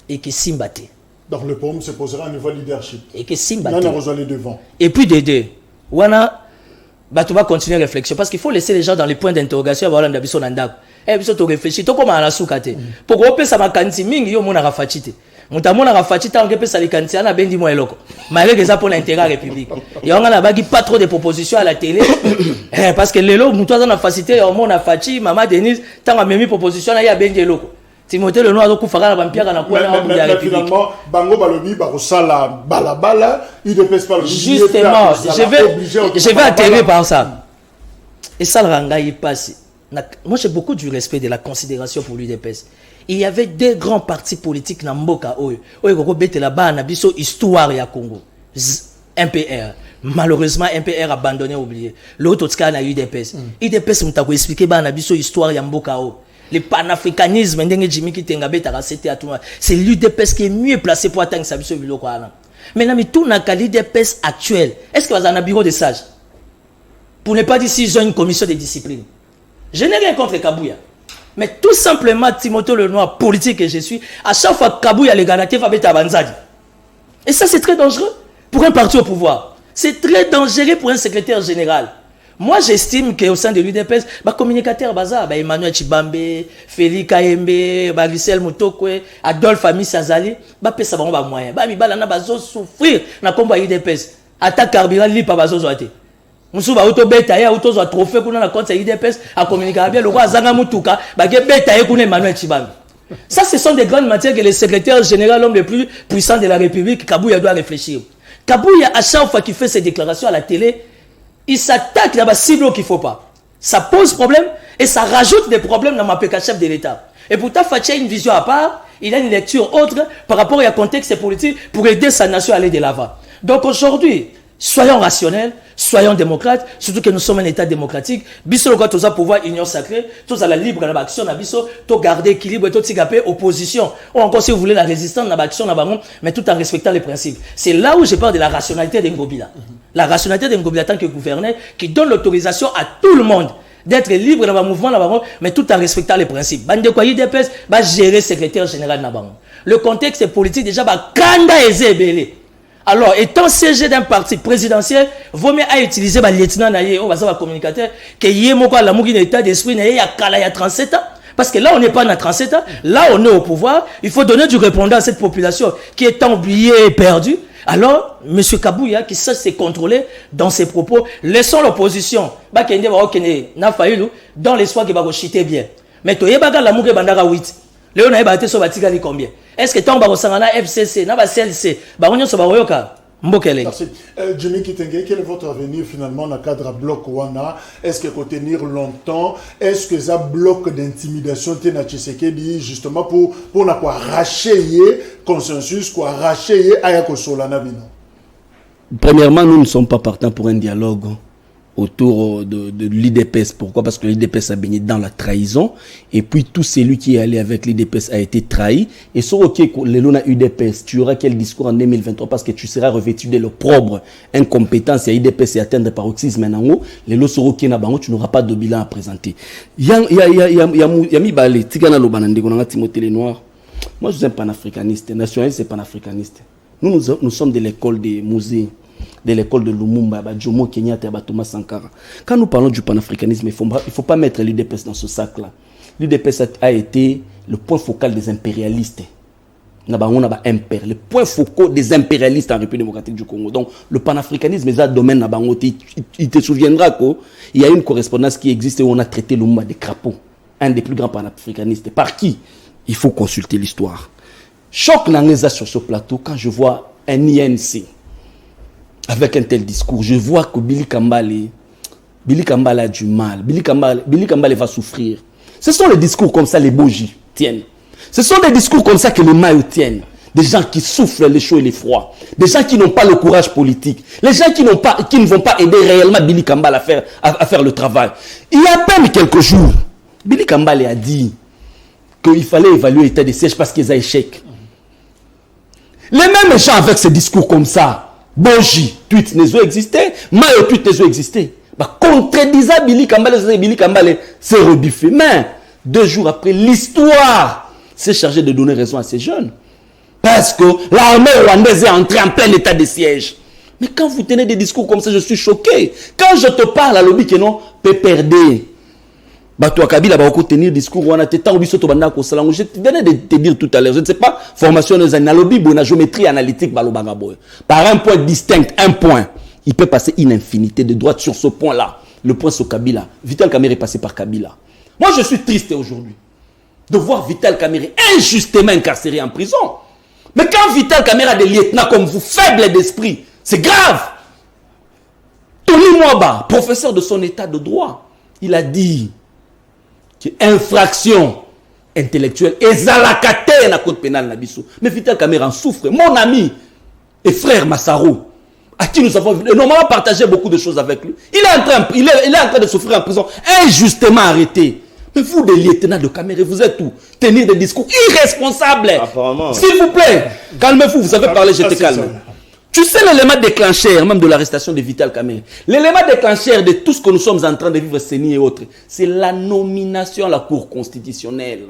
Et que Simbate. Donc le problème se posera à niveau leadership. Et que Simbate. Là, on a rejoint les devants. Et puis des deux. Wana, bah tu vas continuer la réflexion. Parce qu'il faut laisser les gens dans les points d'interrogation. Voilà, on a un eh, tu réfléchis. Tu comment à la soukate. Pour qu'on puisse ma kanti mingi yo mona rafachite. Montamona rafachite on peut ça les kanti ana bendi mo eloko. Malgré que ça pour l'intérêt république. Et on a là-bas pas trop de propositions à la télé. Parce que les lots, nous on a facilité on a fachi maman Denise tant a même proposition là il y a bendi eloko. Timothée le noir ko fara na bampia na kwa na la République. Finalement bango balobi ba ko sala balabala, il ne pèse pas le justement, je vais atterrir par ça. Et ça le ranga il passe. Moi, j'ai beaucoup du respect de la considération pour l'UDPS. Il y avait deux grands partis politiques dans Mboka. Là-bas, on a vu histoire ya Congo. MPR. Malheureusement, MPR abandonné, oublié. L'autre, on a UDPS. UDPS, on t'a expliqué, on a vu histoire ya Mboka. Le panafricanisme, c'est l'UDPS qui est mieux placé pour atteindre sa mission. Maintenant, mais tout n'a qu'à l'UDPS actuel. Est-ce que vous avez un bureau de sages? Pour ne pas dire s'ils ont une commission de discipline. Je n'ai rien contre Kabouya. Mais tout simplement, Timothée Lenoir, politique que je suis, à chaque fois Kabouya les Ganaté va mettre à Banzadi. Et ça, c'est très dangereux pour un parti au pouvoir. C'est très dangereux pour un secrétaire général. Moi, j'estime qu'au sein de l'UDPS, communicateur bazar, Emmanuel Chibambe, Félix Kaembe, Grisel Moutokwe, Adolphe Ami Sazali, ça va moyen. Mibala na bazo souffrir na combat UDPS. Attaque carburant li pa bazo zoate. Musuba auto beta ya auto zo trophée kuna na compte UDPS a communiquer bien le roi Zanga Mutuka ba ke beta ya kuna Emmanuel Chibambe. Ça ce sont des grandes matières que le secrétaire général l'homme le plus puissant de la République Kabouya doit réfléchir. Kabouya à chaque fois qu'il fait ses déclarations à la télé, il s'attaque dans la cible qu'il faut pas. Ça pose problème et ça rajoute des problèmes dans ma chef de l'État. Et pourtant Fatia a une vision à part, il a une lecture autre par rapport au contexte politique pour aider sa nation à aller de l'avant. Donc aujourd'hui, soyons rationnels, soyons démocrates, surtout que nous sommes un État démocratique. Biso le tous à pouvoir union sacrée, tous à la libre action, tous garder équilibre, tous tigaper opposition. Ou encore si vous voulez la résistance, l'action, mais tout en respectant les principes. C'est là où je parle de la rationalité d'Ngobila. La rationalité d'Ngobila tant que gouverneur qui donne l'autorisation à tout le monde d'être libre dans le mouvement, mais tout en respectant les principes. Bande quoi IDPS va gérer secrétaire général Nabango. Le contexte politique déjà va kanda ezebele. Alors, étant siégé d'un parti présidentiel, vaut mieux à utiliser les lieutenants naïe, on va savoir communicateur, que yé moko la mouki d'état d'esprit naïe, y a kala, y a 37 ans. Parce que là, on n'est pas dans 37 ans. Là, on est au pouvoir. Il faut donner du répondant à cette population qui est oubliée et perdue. Alors, M. Kabouya, qui sait se contrôler dans ses propos, laissons l'opposition. Dans l'espoir qu'il va chiter bien. Mais tu es la mouki bandara 8. Léon a battu sur Batiga combien? Est-ce que tant que FCC, na CLC, Baronio Sobaroyoka, Mbokele. Merci. Jimmy Kitenge, quel est votre avenir finalement dans le cadre bloc Wana? Est-ce que peut tenir longtemps? Est-ce que ça bloc d'intimidation Tena Tshisekedi justement pour na quoi racheter consensus, quoi racheter Ayako Solana Bino? Premièrement, nous ne sommes pas partants pour un dialogue autour de l'IDPS. Pourquoi? Parce que l'IDPS a baigné dans la trahison. Et puis, tout celui qui est allé avec l'IDPS a été trahi. Et sur OK, les lona UDPS, tu auras quel discours en 2023? Parce que tu seras revêtu de l'opprobre incompétence. Et l'IDPS est atteint de paroxysme maintenant. Les lots sur OK, tu n'auras pas de bilan à présenter. Yami Balé, Tigana Lobanande, Timothée Lenoir. Moi, je suis un panafricaniste. Nationaliste, c'est panafricaniste. Nous sommes de l'école des musées, de l'école de Lumumba, Jomo Kenyatta, Thomas Sankara. Quand nous parlons du panafricanisme, il ne faut pas mettre l'UDPS dans ce sac-là. L'UDPS a été le point focal des impérialistes. Le point focal des impérialistes en République démocratique du Congo. Donc, le panafricanisme est un domaine. Il te souviendra qu'il y a une correspondance qui existe où on a traité Lumumba de crapaud. Un des plus grands panafricanistes. Par qui? Il faut consulter l'histoire. Choc Nangeza sur ce plateau, quand je vois un INC avec un tel discours, je vois que Billy Kambale, Billy Kambale a du mal. Billy Kambale va souffrir. Ce sont les discours comme ça, les Boji tiennent. Ce sont des discours comme ça que les Mayo tiennent. Des gens qui souffrent les chauds et les froids. Des gens qui n'ont pas le courage politique. Les gens qui ne vont pas aider réellement Billy Kambale à faire le travail. Il y a à peine quelques jours, Billy Kambale a dit qu'il fallait évaluer l'état des sièges parce qu'ils ont échec. Les mêmes gens avec ces discours comme ça, Boji, tweet n'est pas existé, Mayo tweet n'est pas existé. Contredisant Billy Kambale s'est rebiffé. Mais 2 jours après, l'histoire s'est chargée de donner raison à ces jeunes. Parce que l'armée rwandaise est entrée en plein état de siège. Mais quand vous tenez des discours comme ça, je suis choqué. Quand je te parle à l'objet que non, PPRD. Toi, Kabila, va tenir discours. Je venais de te dire tout à l'heure. Je ne sais pas, formation de l'objet, la géométrie analytique. Par un point distinct, un point, il peut passer une infinité de droites sur ce point-là. Le point sur Kabila. Vital Kamerhe est passé par Kabila. Moi, je suis triste aujourd'hui de voir Vital Kamerhe injustement incarcéré en prison. Mais quand Vital Kamerhe a des lieutenants comme vous, faibles d'esprit, c'est grave. Tony Mwaba, professeur de son état de droit, il a dit que infraction intellectuelle est à la caterne à code pénal Nabiso. Mais Vital Kamerhe en souffre. Mon ami et frère Massaro, à qui nous avons normalement partagé beaucoup de choses avec lui, il est en train de souffrir en prison, injustement arrêté. Mais vous, des lieutenants de Kamerhe, vous êtes où? Tenir des discours irresponsables. Apparemment. S'il vous plaît, calmez-vous, vous avez parlé, j'étais calme. Tu sais l'élément déclencheur, même de l'arrestation de Vital Kamerhe. L'élément déclencheur de tout ce que nous sommes en train de vivre, CENI et autres, c'est la nomination à la Cour constitutionnelle.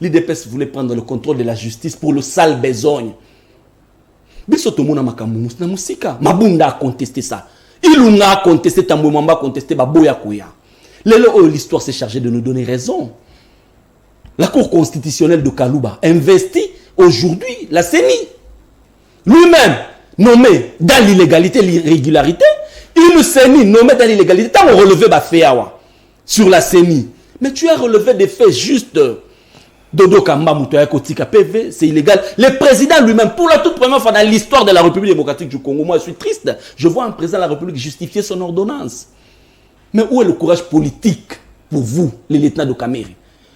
L'IDPS voulait prendre le contrôle de la justice pour le sale besogne. Bisotomona Makamumus na musika. Mabunda a contesté ça. Ilunga a contesté, Tambouemamba a contesté, Baboya Kouya. L'histoire s'est chargée de nous donner raison. La Cour constitutionnelle de Kalouba investit aujourd'hui la CENI. Lui-même, nommé dans l'illégalité, l'irrégularité, une CENI nommée dans l'illégalité, tant on relevé Bafeawa sur la CENI. Mais tu as relevé des faits justes. Dodo Kamba Moutoya Kotika PV, c'est illégal. Le président lui-même, pour la toute première fois dans l'histoire de la République démocratique du Congo, moi je suis triste, je vois un président de la République justifier son ordonnance. Mais où est le courage politique pour vous, les lieutenants de Kamerhe?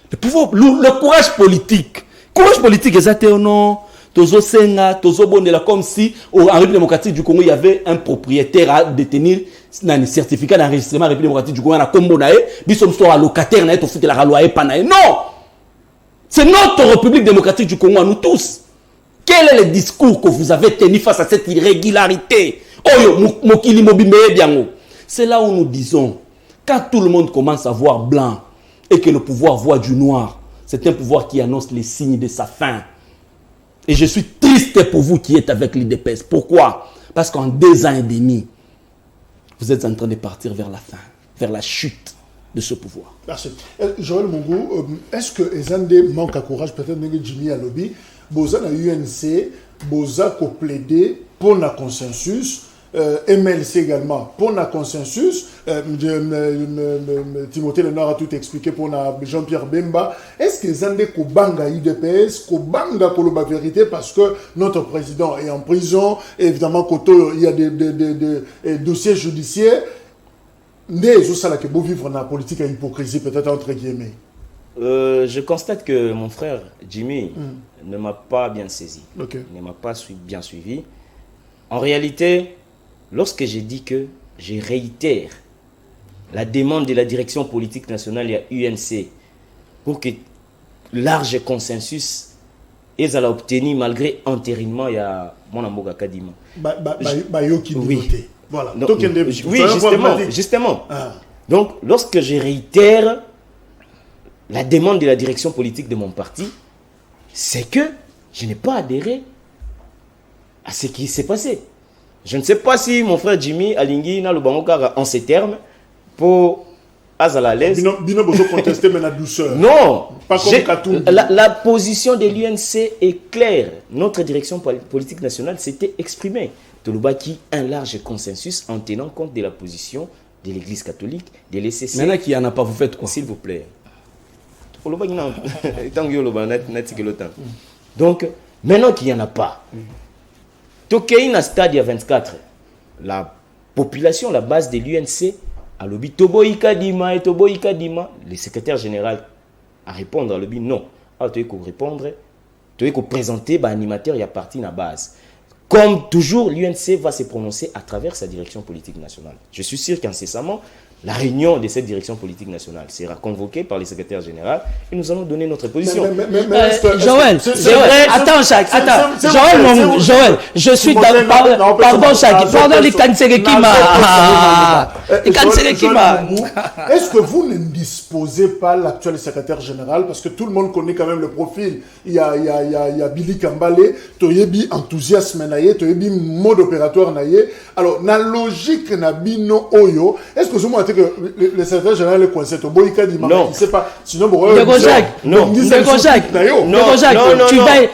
Le courage politique. Courage politique, exact ou non? Tozo Senga, Tozo Bondela, comme si en République démocratique du Congo, il y avait un propriétaire à détenir un certificat d'enregistrement en République démocratique du Congo, à Kombonae, bisom soit locataire, na eto la loi Panae. Non! C'est notre République démocratique du Congo à nous tous. Quel est le discours que vous avez tenu face à cette irrégularité? C'est là où nous disons, quand tout le monde commence à voir blanc et que le pouvoir voit du noir, c'est un pouvoir qui annonce les signes de sa fin. Et je suis triste pour vous qui êtes avec l'IDPS. Pourquoi? Parce qu'en 2 ans et demi, vous êtes en train de partir vers la fin, vers la chute de ce pouvoir. Merci. Joël Mongou, est-ce que Ezande manque à courage, peut-être que Jimmy a lobby, Boza na UNC, Boza ko plaider pour un consensus, MLC également pour un consensus, Timothée Lenoir a tout expliqué pour Jean-Pierre Bemba. Est-ce que Ezande ko banga IDPS, ko banga pour la vérité parce que notre président est en prison, évidemment il y a des dossiers judiciaires. Que beau vivre dans la politique à hypocrisie, peut-être entre guillemets. Je constate que mon frère Jimmy ne m'a pas bien saisi, ne m'a pas bien suivi. En réalité, lorsque j'ai dit que je réitère la demande de la direction politique nationale et à UNC pour que large consensus est à l'obtenir malgré entérinement il y a mon amboga Kadima. Oui. Voilà. Donc, oui, justement. Ah. Donc, lorsque je réitère la demande de la direction politique de mon parti, c'est que je n'ai pas adhéré à ce qui s'est passé. Je ne sais pas si mon frère Jimmy Alingui n'a le bangoka en ces termes pour Azala l'aise. Bino besoin contester mais la douceur. Non. Pas comme Katou. La position de l'UNC est claire. Notre direction politique nationale s'était exprimée. Tolobaki un large consensus en tenant compte de la position de l'Église catholique, de l'ECC. Maintenant qu'il n'y en a pas, vous faites quoi? S'il vous plaît. Donc, maintenant qu'il n'y en a pas, Tokeïna Stade 24, la population, la base de l'UNC à lobby Toboïka Dima et Toboïka Dima, le secrétaire général à répondre à lobby non. Alors tu dois répondre, tu dois présenter l'animateur et à partir de la base. Comme toujours, l'UNC va se prononcer à travers sa direction politique nationale. Je suis sûr qu'incessamment, la réunion de cette direction politique nationale sera convoquée par le secrétaire général et nous allons donner notre position. Joël, attends, Jacques, attends. Joël, je suis dans... Pardon, Jacques, pardon, les Kanserekima. Est-ce que vous ne disposez pas l'actuel secrétaire général? Parce que tout le monde connaît quand même le profil. Il y a Billy Kambale, Toyebi enthousiasme, Toyebi mode opératoire. Alors, la logique na bino oyo, est-ce que vous m'avez que le secrétaire général est coincé au Boïka Dima? Non. Il ne sait pas. Sinon,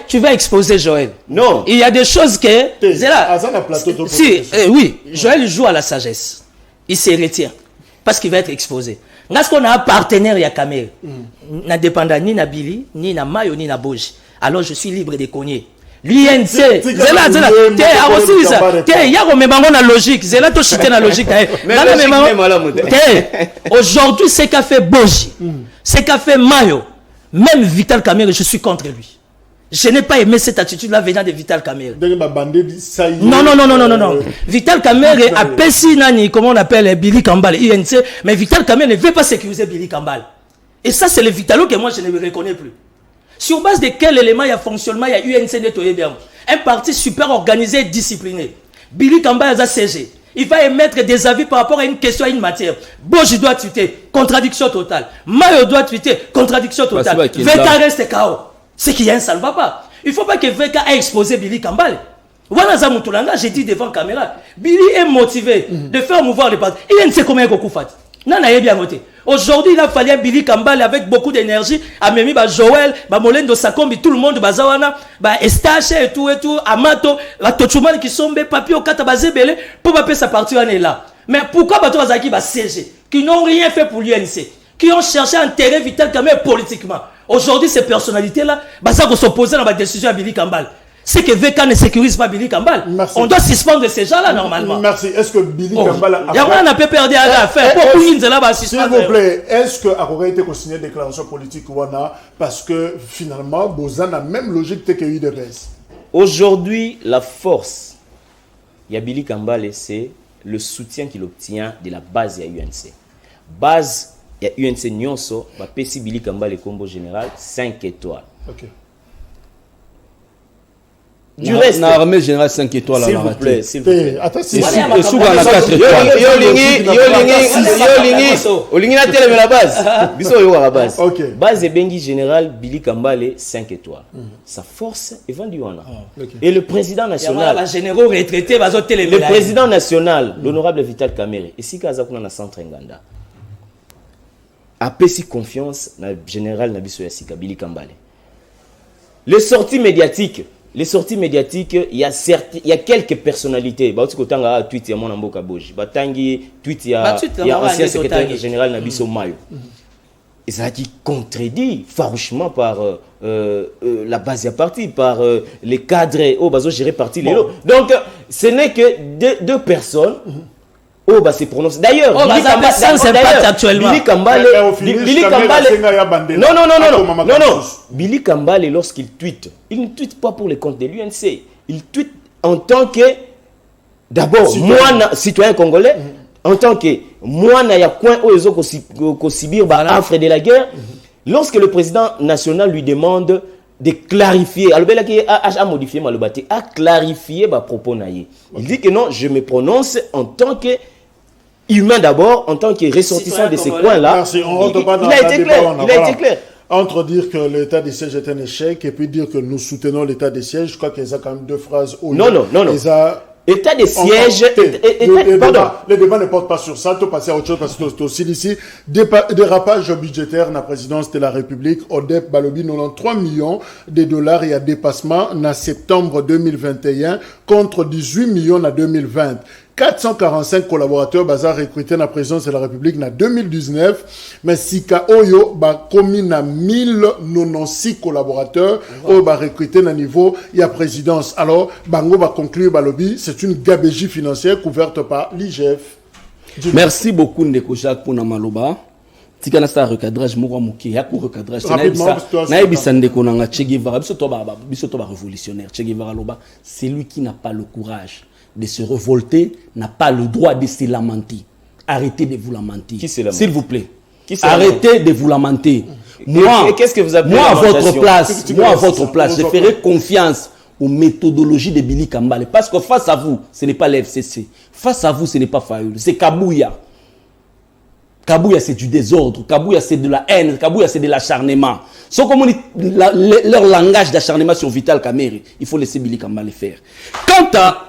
tu vas exposer Joël. Non. Il y a des choses que... C'est là. Oui, Joël joue à la sagesse. Il se retient. Parce qu'il va être exposé. Parce qu'on a un partenaire, il y a Kamel. N'a dépendant ni na Billy, ni na Mayo, ni na Boji. Alors je suis libre de cogner. L'INC, c'est là, il y a la logique, c'est là, tu as la logique. Aujourd'hui, c'est qu'a fait Boji, c'est qu'a fait Mayo, même Vital Kamerhe, je suis contre lui. Je n'ai pas aimé cette attitude-là venant de Vital Kamerhe. Non. Vital Kamerhe a pessi nani, comment on appelle Billy Kambale, INC, mais Vital Kamerhe ne veut pas sécuriser Billy Kambale. Et ça, c'est le Vitalo que moi, je ne me reconnais plus. Sur base de quel élément il y a fonctionnement, il y a UNC nettoyé bien. Un parti super organisé et discipliné. Billy Kambale a CG. Il va émettre des avis par rapport à une question, à une matière. Boji doit tweeter, contradiction totale. Mayo doit tweeter, contradiction totale. VK reste KO. C'est qu'il y a un ça ne va pas. Il ne faut pas que VK ait exposé Billy Kambale. Voilà Zamutulanga, j'ai dit devant la caméra. Billy est motivé de faire mouvoir les partis. Il ne sait combien de Koufat. Non, il bien voté. Aujourd'hui, il a fallu un Billy Kambale avec beaucoup d'énergie. Amemi, Joël, Molendo Sakombi, tout le monde, Bazawana, Estache et tout, Amato, Tochuman qui sont papiers au Katabazé Belé, pour pas sa partie en est là. Mais pourquoi Bato Azaki va CG, qui n'ont rien fait pour l'UNC, qui ont cherché à enterrer Vital Kamerhe politiquement. Aujourd'hui, ces personnalités-là, ça s'opposer dans la décision à Billy Kambale. C'est que VK ne sécurise pas Billy Kambale. On doit suspendre ces gens-là normalement. Merci. Est-ce que Billy Kambale a fait... Il y a un peu perdu à faire. S'il vous plaît, est-ce que aurait été consigné déclaration politique parce que finalement, Bozan a même logique que UDPS? Aujourd'hui, la force, il y a Billy Kambale, c'est le soutien qu'il obtient de la base de UNC. Base, il y a UNC Nyonso, Pessi Billy Kambale combo général, 5 étoiles. Ok. Du reste, l'armée générale 5 étoiles. S'il vous plaît, s'il vous plaît. Attends, c'est souvent la 4 étoiles. Olingi na télé la base. Biso yo la base. OK. Base de Bengi général Billy Kambale 5 étoiles. Sa force est vendue en Et le président national, le président national, l'honorable Vital Kamerhe, ici kaza kuna na centre Nganda. A pesi confiance na général Nabiso Yassika Billy Kambale. Les sorties médiatiques, il y a quelques personnalités. Tweet il y a mon amboka Boji. Tweet il y a ancien secrétaire général Nabiso Mayo. Et ça qui contredit farouchement par la base à parti, par les cadres au baso géré parti. Donc ce n'est que deux personnes. Se prononce. D'ailleurs, Billy Kambale, non. Billy Kambale, lorsqu'il tweete, il ne tweete pas pour les comptes de l'UNC. Il tweete en tant que, d'abord, citoyen congolais, en tant que moi, il y a coin où ils ont subir affre de la guerre. Lorsque le président national lui demande de clarifier, a modifié a clarifié ma propos. Il dit que non, je me prononce en tant que humain d'abord, en tant que ressortissant de ces coins-là. Merci, on rentre pas dans il a été clair. Entre dire que l'état de siège est un échec et puis dire que nous soutenons l'état de siège, je crois qu'il y a quand même deux phrases. Non. État de siège. Le débat ne porte pas sur ça. Tu passer à autre chose parce que c'est aussi ici. Dérapage budgétaire dans la présidence de la République. ODEP Balobi 93 millions de dollars et à dépassement en septembre 2021 contre 18 millions en 2020. 445 collaborateurs bazar recrutés dans la présidence de la République en 2019, mais Sika Oyo ba commis na 1096 collaborateurs au ba recrutés dans niveau il y a présidence. Alors bango ba conclure balobi, c'est une gabegie financière couverte par l'IGF. Merci beaucoup Ndeko Jacques pour Namaloba. Tika na sa recadrage moko moké ya ko recadrage na ebisa Ndeko nanga Che Guevara biso to ba révolutionnaire Che Guevara loba, celui qui n'a pas le courage de se révolter n'a pas le droit de se lamenter. Arrêtez de vous lamenter, s'il vous plaît. Arrêtez de vous lamenter. Moi, qu'est-ce que vous appelez moi à votre place, je ferai confiance aux méthodologies de Billy Kambale. Parce que face à vous, ce n'est pas l'FCC. Face à vous, ce n'est pas Fayoul. C'est Kabouya. Kabouya, c'est du désordre. Kabouya, c'est de la haine. Kabouya, c'est de l'acharnement. Leur langage d'acharnement sur Vital Kamerhe, il faut laisser Billy Kambale faire. Quant à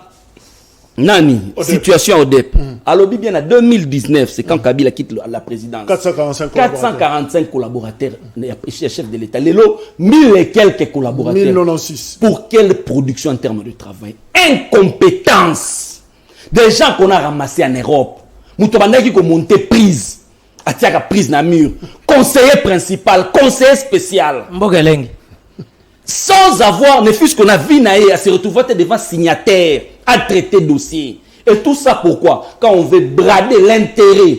Nani, situation à Odep. Alors, bien en 2019, c'est quand Kabila quitte la présidence. 445 collaborateurs, chef de l'État. Les lots, 1000 et quelques collaborateurs. 1096. Pour quelle production en termes de travail? Incompétence. Des gens qu'on a ramassés en Europe. Moutobanda qui ont monté prise. Atiaka prise na mur. Conseiller principal, conseiller spécial. Mbogeleng. Sans avoir, ne fût-ce qu'on a vu à se retrouver devant signataire, à traiter dossier. Et tout ça pourquoi? Quand on veut brader l'intérêt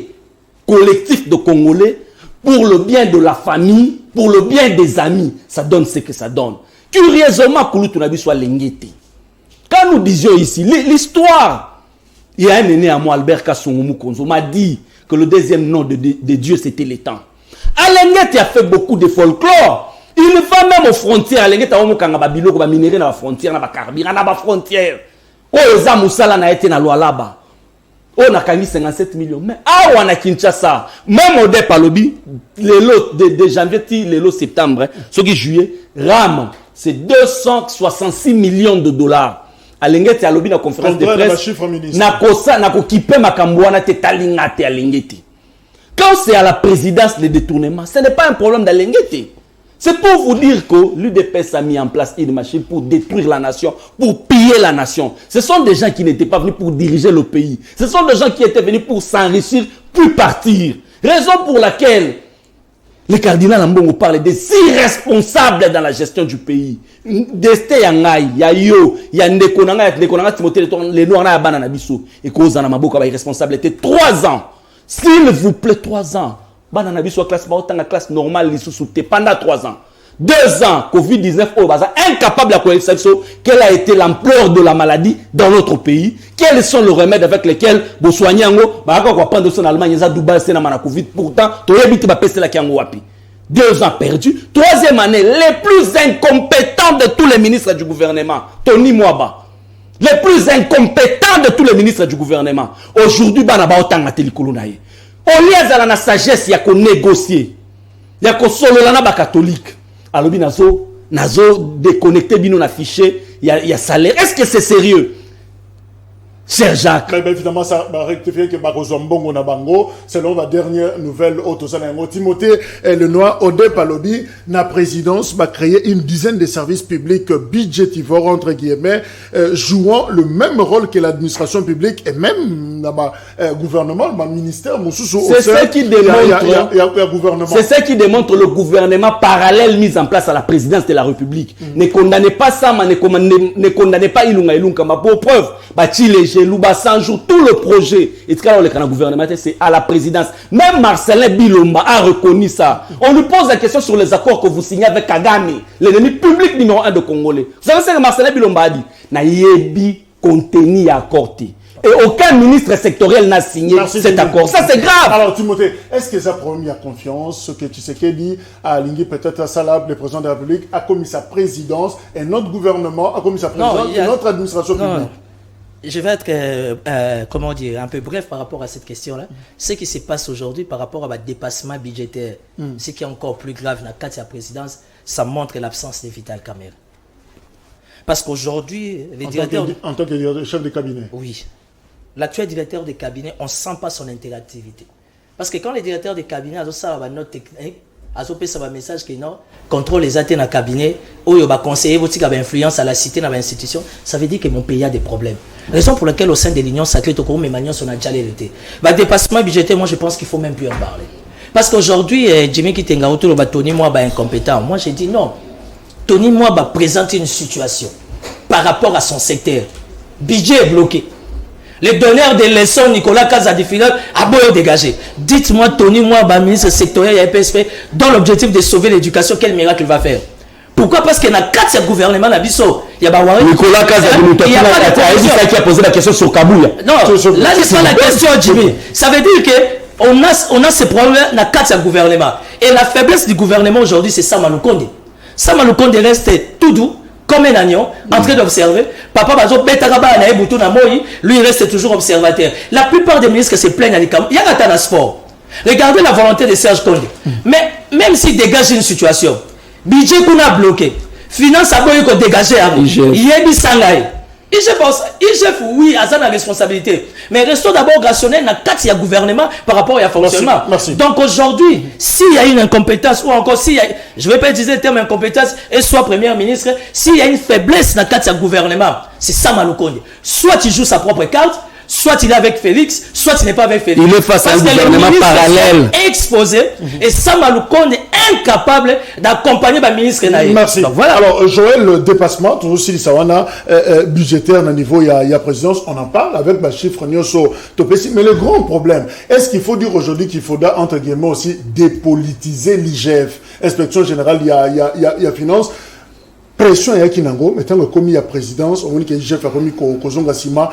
collectif de Congolais pour le bien de la famille, pour le bien des amis, ça donne ce que ça donne. Curieusement, Kouloutou soit l'engete. Quand nous disions ici, l'histoire, il y a un aîné à moi, Albert Kassongoumou Konzo, m'a dit que le deuxième nom de Dieu, c'était le temps. Alengete a fait beaucoup de folklore. Il va même aux frontières. Alengete a fait des minéraux dans la frontière, dans la carburant, dans la frontière. Oh, Oza Moussala n'a été dans Lualaba. On a gagné 57 millions. Mais ah, on a Kinshasa. Même au départ, les lots de janvier, les lots septembre, ce qui est juillet, RAM, c'est 266 millions de dollars. Alengete a lobby dans la conférence de presse. Nakosa, nakokipé makambouana te talingate Alengete. Quand c'est à la présidence le détournement, ce n'est pas un problème d'Alengete. C'est pour vous dire que l'UDPS a mis en place une machine pour détruire la nation, pour piller la nation. Ce sont des gens qui n'étaient pas venus pour diriger le pays. Ce sont des gens qui étaient venus pour s'enrichir, puis partir. Raison pour laquelle le cardinal Ambongo parle des irresponsables dans la gestion du pays. Deste Yangai, Yayo, Yandekonanga, Timothée, les Noirs, na Banana Bissou, et Kozana Maboka, irresponsabilité 3 ans. S'il vous plaît, 3 ans. Banana Bissou, classe normale, pendant 3 ans. 2 ans, Covid-19, incapable de connaître quelle a été l'ampleur de la maladie dans notre pays, quels sont les remèdes avec lesquels vous soignez, prendre son Allemagne, Dubaï, c'est la Covid, pourtant, tu as évité de la Wapi. 2 ans perdus. 3e année, les plus incompétents de tous les ministres du gouvernement, Tony Mwaba. Les plus incompétents de tous les ministres du gouvernement. Aujourd'hui, Banaba Otanga Telikulunaye. Au lieu de la sagesse, il y a qu'on négocier. Il y a qu'on solo la catholique. Alors, nazo déconnecté, bino affiché, il y a salaire. Est-ce que c'est sérieux? Cher Jacques. Mais évidemment, ça va rectifier que Barozombongo Nabango, selon la dernière nouvelle Autosanango Timothée Lenoir, Odep Alobi, la présidence va créer une dizaine de services publics budgétivores, entre guillemets, jouant le même rôle que l'administration publique et même le gouvernement, le ministère, c'est ce qui démontre, c'est ce qui démontre le gouvernement parallèle mis en place à la présidence de la République. Ne condamnez pas ça, mais ne condamnez pas Ilunga Ilunga. Pour preuve, Louba 100 jours, tout le projet, et le gouvernement, c'est à la présidence. Même Marcelin Bilomba a reconnu ça. On lui pose la question sur les accords que vous signez avec Kagame, l'ennemi public numéro 1 de Congolais. Vous savez ce que Marcelin Bilomba a dit? Naïebi contenu accordé. Et aucun ministre sectoriel n'a signé cet accord. Ça, c'est grave. Alors, Timothée, est-ce que ça promet à confiance ce que tu sais qu'il dit à Lingui, peut-être à Salab, le président de la République, a commis sa présidence et notre gouvernement a commis sa présidence et notre administration publique? Je vais être, comment dire, un peu bref par rapport à cette question-là. Ce qui se passe aujourd'hui par rapport à dépassement budgétaire, ce qui est encore plus grave dans le cadre de la présidence, ça montre l'absence de Vital Kamerhe. Parce qu'aujourd'hui, les directeurs... En tant que chef de cabinet. Oui. L'actuel directeur de cabinet, on ne sent pas son interactivité. Parce que quand les directeurs de cabinet, ils ont ça, note technique, ils ont un message qui non, contrôle les atteindre dans le cabinet, ou ils ont conseiller, ils ont influence à la cité, dans l'institution, ça veut dire que mon pays a des problèmes. Raison pour laquelle au sein de l'Union sacrée, au cours de Manions, on a déjà l'été. Dépassement budgétaire, moi je pense qu'il ne faut même plus en parler. Parce qu'aujourd'hui, Jimmy Kitenga, Tony Mwaba incompétent. Moi j'ai dit non. Tony Mwaba présente une situation par rapport à son secteur. Budget est bloqué. Les donneurs des leçons, Nicolas Kazadifilov, a beau dégager. Dites-moi, Tony, moi, ministre sectoriel et PSP, dans l'objectif de sauver l'éducation, quel miracle il va faire? Pourquoi? Parce qu'il y a 4 gouvernements, il y a Nicolas Kazadifilov, il y a pas de coalition qui a posé la question sur Kabouya. Non, là, c'est pas la question, Jimmy. Ça veut dire que on a ce problème dans 4 gouvernements. Et la faiblesse du gouvernement aujourd'hui, c'est Sama Lukonde. Sama Lukonde reste tout doux, comme un agneau, en train d'observer. Papa Bazo, lui, il reste toujours observateur. La plupart des ministres se plaignent à l'ICAM. Il y a un sport. Regardez la volonté de Serge Konde. Mais même s'il dégage une situation, budget qu'on a bloqué, finance à boyer qu'on dégage, il y a des sangaïs. IGF, oui, a la responsabilité. Mais restons d'abord rationnels dans 4 gouvernement par rapport à fonctionnement. Merci. Donc aujourd'hui, s'il y a une incompétence, ou encore s'il y a, je ne vais pas utiliser le terme incompétence, et soit Premier ministre, s'il y a une faiblesse dans 4 gouvernement, c'est Sama Lukonde. Soit tu joues sa propre carte, soit il est avec Félix, soit il n'est pas avec Félix. Il est face à un gouvernement parallèle. Exposé, et Sama Lukonde est incapable d'accompagner le ministre Naï. Merci. Donc, voilà. Alors, Joël, le dépassement, toujours si Sawana, budgétaire au niveau, il y a présidence, on en parle avec les chiffres, mais le grand problème, est-ce qu'il faut dire aujourd'hui qu'il faudra, entre guillemets, aussi dépolitiser l'IGF, Inspection Générale, il y a Finance, pression, il y a Kinango, mais tant que comme il y a présidence, on dit que l'IGF a commis Kozonga Sima,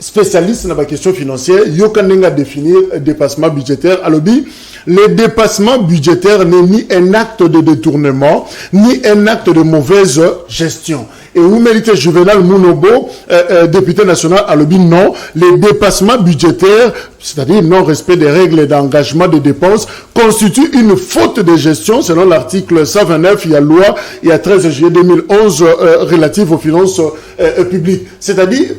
spécialiste dans la question financière, Yokanenga définir dépassement budgétaire. Alors, le dépassement budgétaire n'est ni un acte de détournement, ni un acte de mauvaise gestion. Et vous méritez Juvenal Mounobo, député national, à l'objet, non, les dépassements budgétaires, c'est-à-dire non-respect des règles d'engagement de dépenses, constituent une faute de gestion, selon l'article 129, il y a loi, il y a 13 juillet 2011, relative aux finances publiques. C'est-à-dire,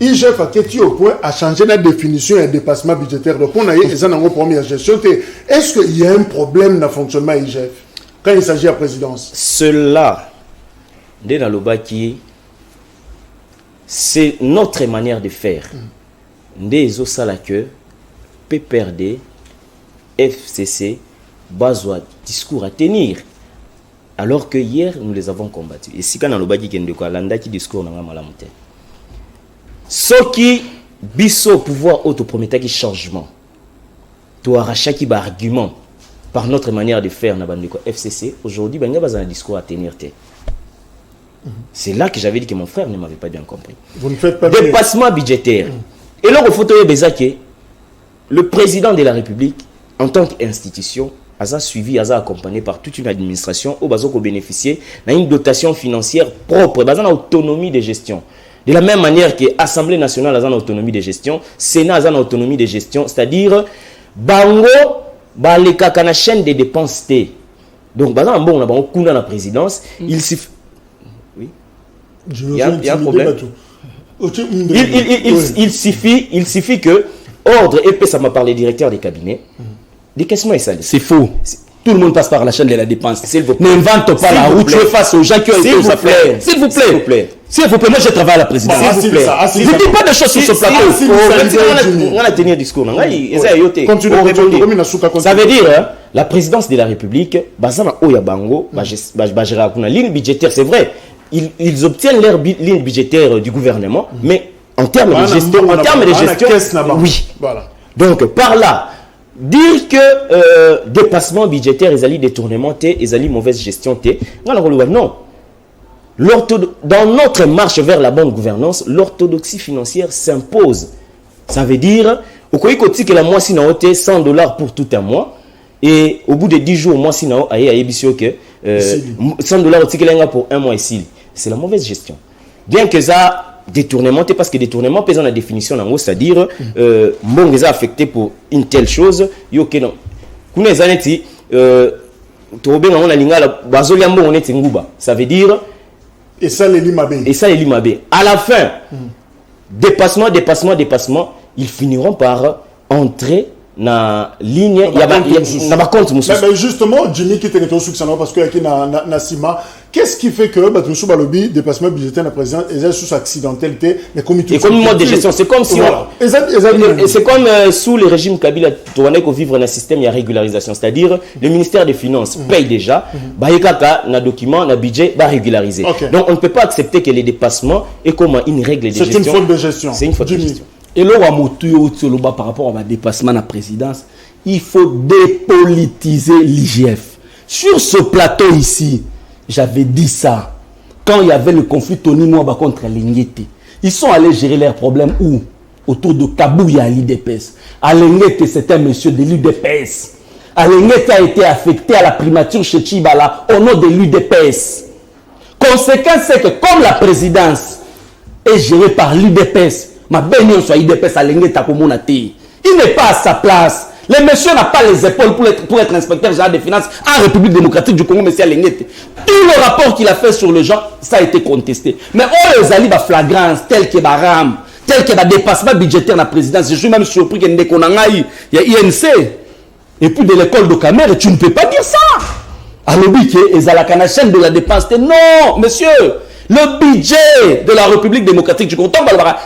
IGF a été au point à changer la définition et dépassement budgétaire. Donc, on a eu une première gestion. Est-ce qu'il y a un problème dans le fonctionnement IGF quand il s'agit de la présidence? Cela, dès dans le baki, c'est notre manière de faire. Des osala que PPRD, FCC, besoin discours à tenir. Alors que hier, nous les avons combattus. Et si quand dans le baki, il y a un discours, on a malamuté. Ce qui biso pouvoir autopromettre qui changement, tu arraches qui argument par notre manière de faire dans le FCC. Aujourd'hui, il y a un discours à tenir. C'est là que j'avais dit que mon frère ne m'avait pas bien compris. Vous ne faites pas dépassement budgétaire. Et là, il faut que le président de la République, en tant qu'institution, a suivi, a accompagné par toute une administration où il a bénéficié d'une dotation financière propre, une autonomie de gestion. De la même manière que l'Assemblée nationale a une autonomie de gestion, le Sénat a une autonomie de gestion, c'est-à-dire, Bango, les kakana chaîne des dépenses. Donc, on a la présidence, il suffit. Oui. Il y a un problème. Il suffit que ordre et ça m'a parlé directeur des cabinets. Décaissement est salé. C'est faux. Tout le monde passe par la chaîne de la dépense. N'invente pas la route, tu es face aux gens qui ont été aux affaires. S'il vous plaît. S'il vous plaît, moi je travaille à la présidence. S'il vous plaît. Je ne dis pas de choses sur ce plateau. On a tenu un discours. Ça veut dire, la présidence de la République, ligne budgétaire, c'est vrai, ils obtiennent leur ligne budgétaire du gouvernement, mais en termes de gestion, oui. Donc par là, dire que dépassement budgétaire, ils allaient détournement, ils allaient mauvaise gestion, non. Dans notre marche vers la bonne gouvernance, l'orthodoxie financière s'impose. Ça veut dire, au cas où la mois si 100 $ pour tout un mois, et au bout de 10 jours, moi si na a 100 $ pour un mois ici. C'est la mauvaise gestion. Bien que ça détournement, parce que détournement pèse dans la définition, c'est-à-dire, bon, ils affecté pour une telle chose, ok non. Ça veut dire. Et ça, les limabé. À la fin, dépassement, ils finiront par entrer dans la ligne. Mais justement, Jimmy qui était au succès parce que na Sima, qu'est-ce qui fait que Batou Balobi, dépassement budgétaire de la présidence, est sous accidentalité, mais comme et comme mode de gestion, c'est comme si c'est comme sous le régime Kabila, tu vois qu'on vivre dans un système il y a régularisation, c'est-à-dire le ministère des Finances paye déjà, baïkaka na document, na budget, va régulariser. Donc on ne peut pas accepter que les dépassements est comme une règle de gestion. C'est une faute de gestion. C'est une faute de gestion. Et là, par rapport à ma dépassement à la présidence, il faut dépolitiser l'IGF. Sur ce plateau ici, j'avais dit ça. Quand il y avait le conflit Tony Mwaba contre Lengete, ils sont allés gérer leurs problèmes où? Autour de Kabouya à l'IDPS. À Lengete, c'était un monsieur de l'UDPS. Lengete a été affecté à la primature chez Chibala au nom de l'UDPS. Conséquence, c'est que comme la présidence est gérée par l'UDPS, ma belle soit UDPS à Lengete à Komonate, il n'est pas à sa place. Le monsieur n'a pas les épaules pour être inspecteur général des finances en République démocratique du Congo, monsieur Lengete. Tout le rapport qu'il a fait sur le genre, ça a été contesté. Mais on les allie à flagrance, tel que Baram, tel que le dépassement budgétaire de la présidence. Je suis même surpris qu'il y a INC. Et puis de l'école de Camer, tu ne peux pas dire ça. À l'objet, ils ont la chaîne de la dépense. Non, monsieur. Le budget de la République démocratique du Congo,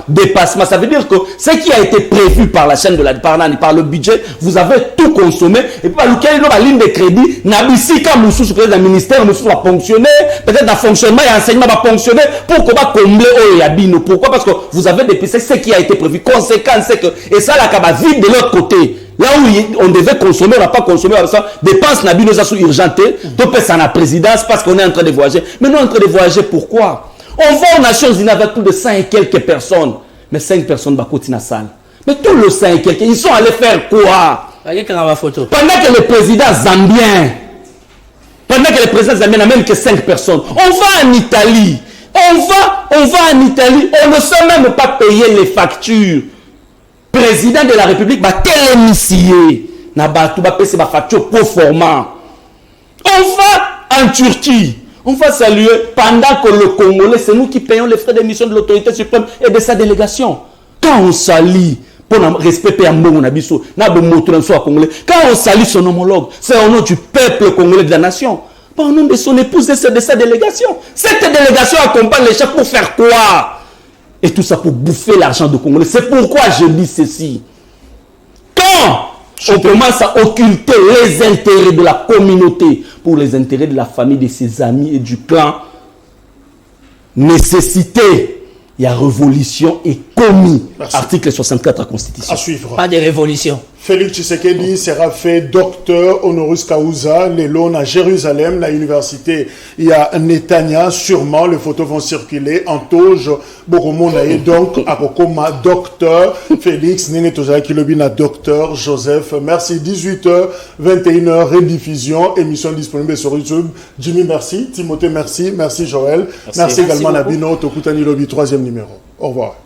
dépassement, ça veut dire que ce qui a été prévu par la chaîne de la par le budget, vous avez tout consommé. Et puis, la ligne de crédit, Nabisika Moussou, peut-être le ministère Moussou va fonctionner, peut-être le fonctionnement et l'enseignement va fonctionner. Pourquoi pas combler Oyabino? Pourquoi? Parce que vous avez dépensé ce qui a été prévu. Conséquence, c'est que, et ça, la caba vide de l'autre côté. Là où on devait consommer, on n'a pas consommé, ça dépense Nabi nous a sous urgenté, tout peut ça la présidence parce qu'on est en train de voyager. Mais nous en train de voyager, pourquoi? On va aux Nations Unies avec plus de 5 et quelques personnes. Mais 5 personnes bah côté la salle. Mais tous les 5 et quelques, ils sont allés faire quoi? Pendant que le président zambien, n'a même que 5 personnes. On va en Italie. On va en Italie. On ne sait même pas payer les factures. Président de la République, quel émissier n'a pas payé ma facture pour format. On va en Turquie. On va saluer pendant que le Congolais, c'est nous qui payons les frais d'émission de l'autorité suprême et de sa délégation. Quand on salue, pour respecter un bon abisso, quand on salue son homologue, c'est au nom du peuple congolais de la nation. Pas au nom de son épouse et de sa délégation. Cette délégation accompagne les chefs pour faire quoi? Et tout ça pour bouffer l'argent de Congolais. C'est pourquoi je dis ceci. Quand on commence à occulter les intérêts de la communauté pour les intérêts de la famille, de ses amis et du clan, nécessité, il y a révolution et commis. Merci. Article 64 de la Constitution. À suivre. Pas de révolution. Félix Tshisekedi sera fait docteur honoris causa, les lois à Jérusalem, la université. Il y a Netanya, sûrement, les photos vont circuler en toge. Bokomonaye, donc, à Bokoma, docteur Félix, Nene Tozaki Lobina, docteur Joseph. Merci. 18h, 21h, rediffusion, émission disponible sur YouTube. Jimmy, merci. Timothée, merci. Merci, Joël. Merci également Nabino, Tokutani Lobby, 3e numéro. Au revoir.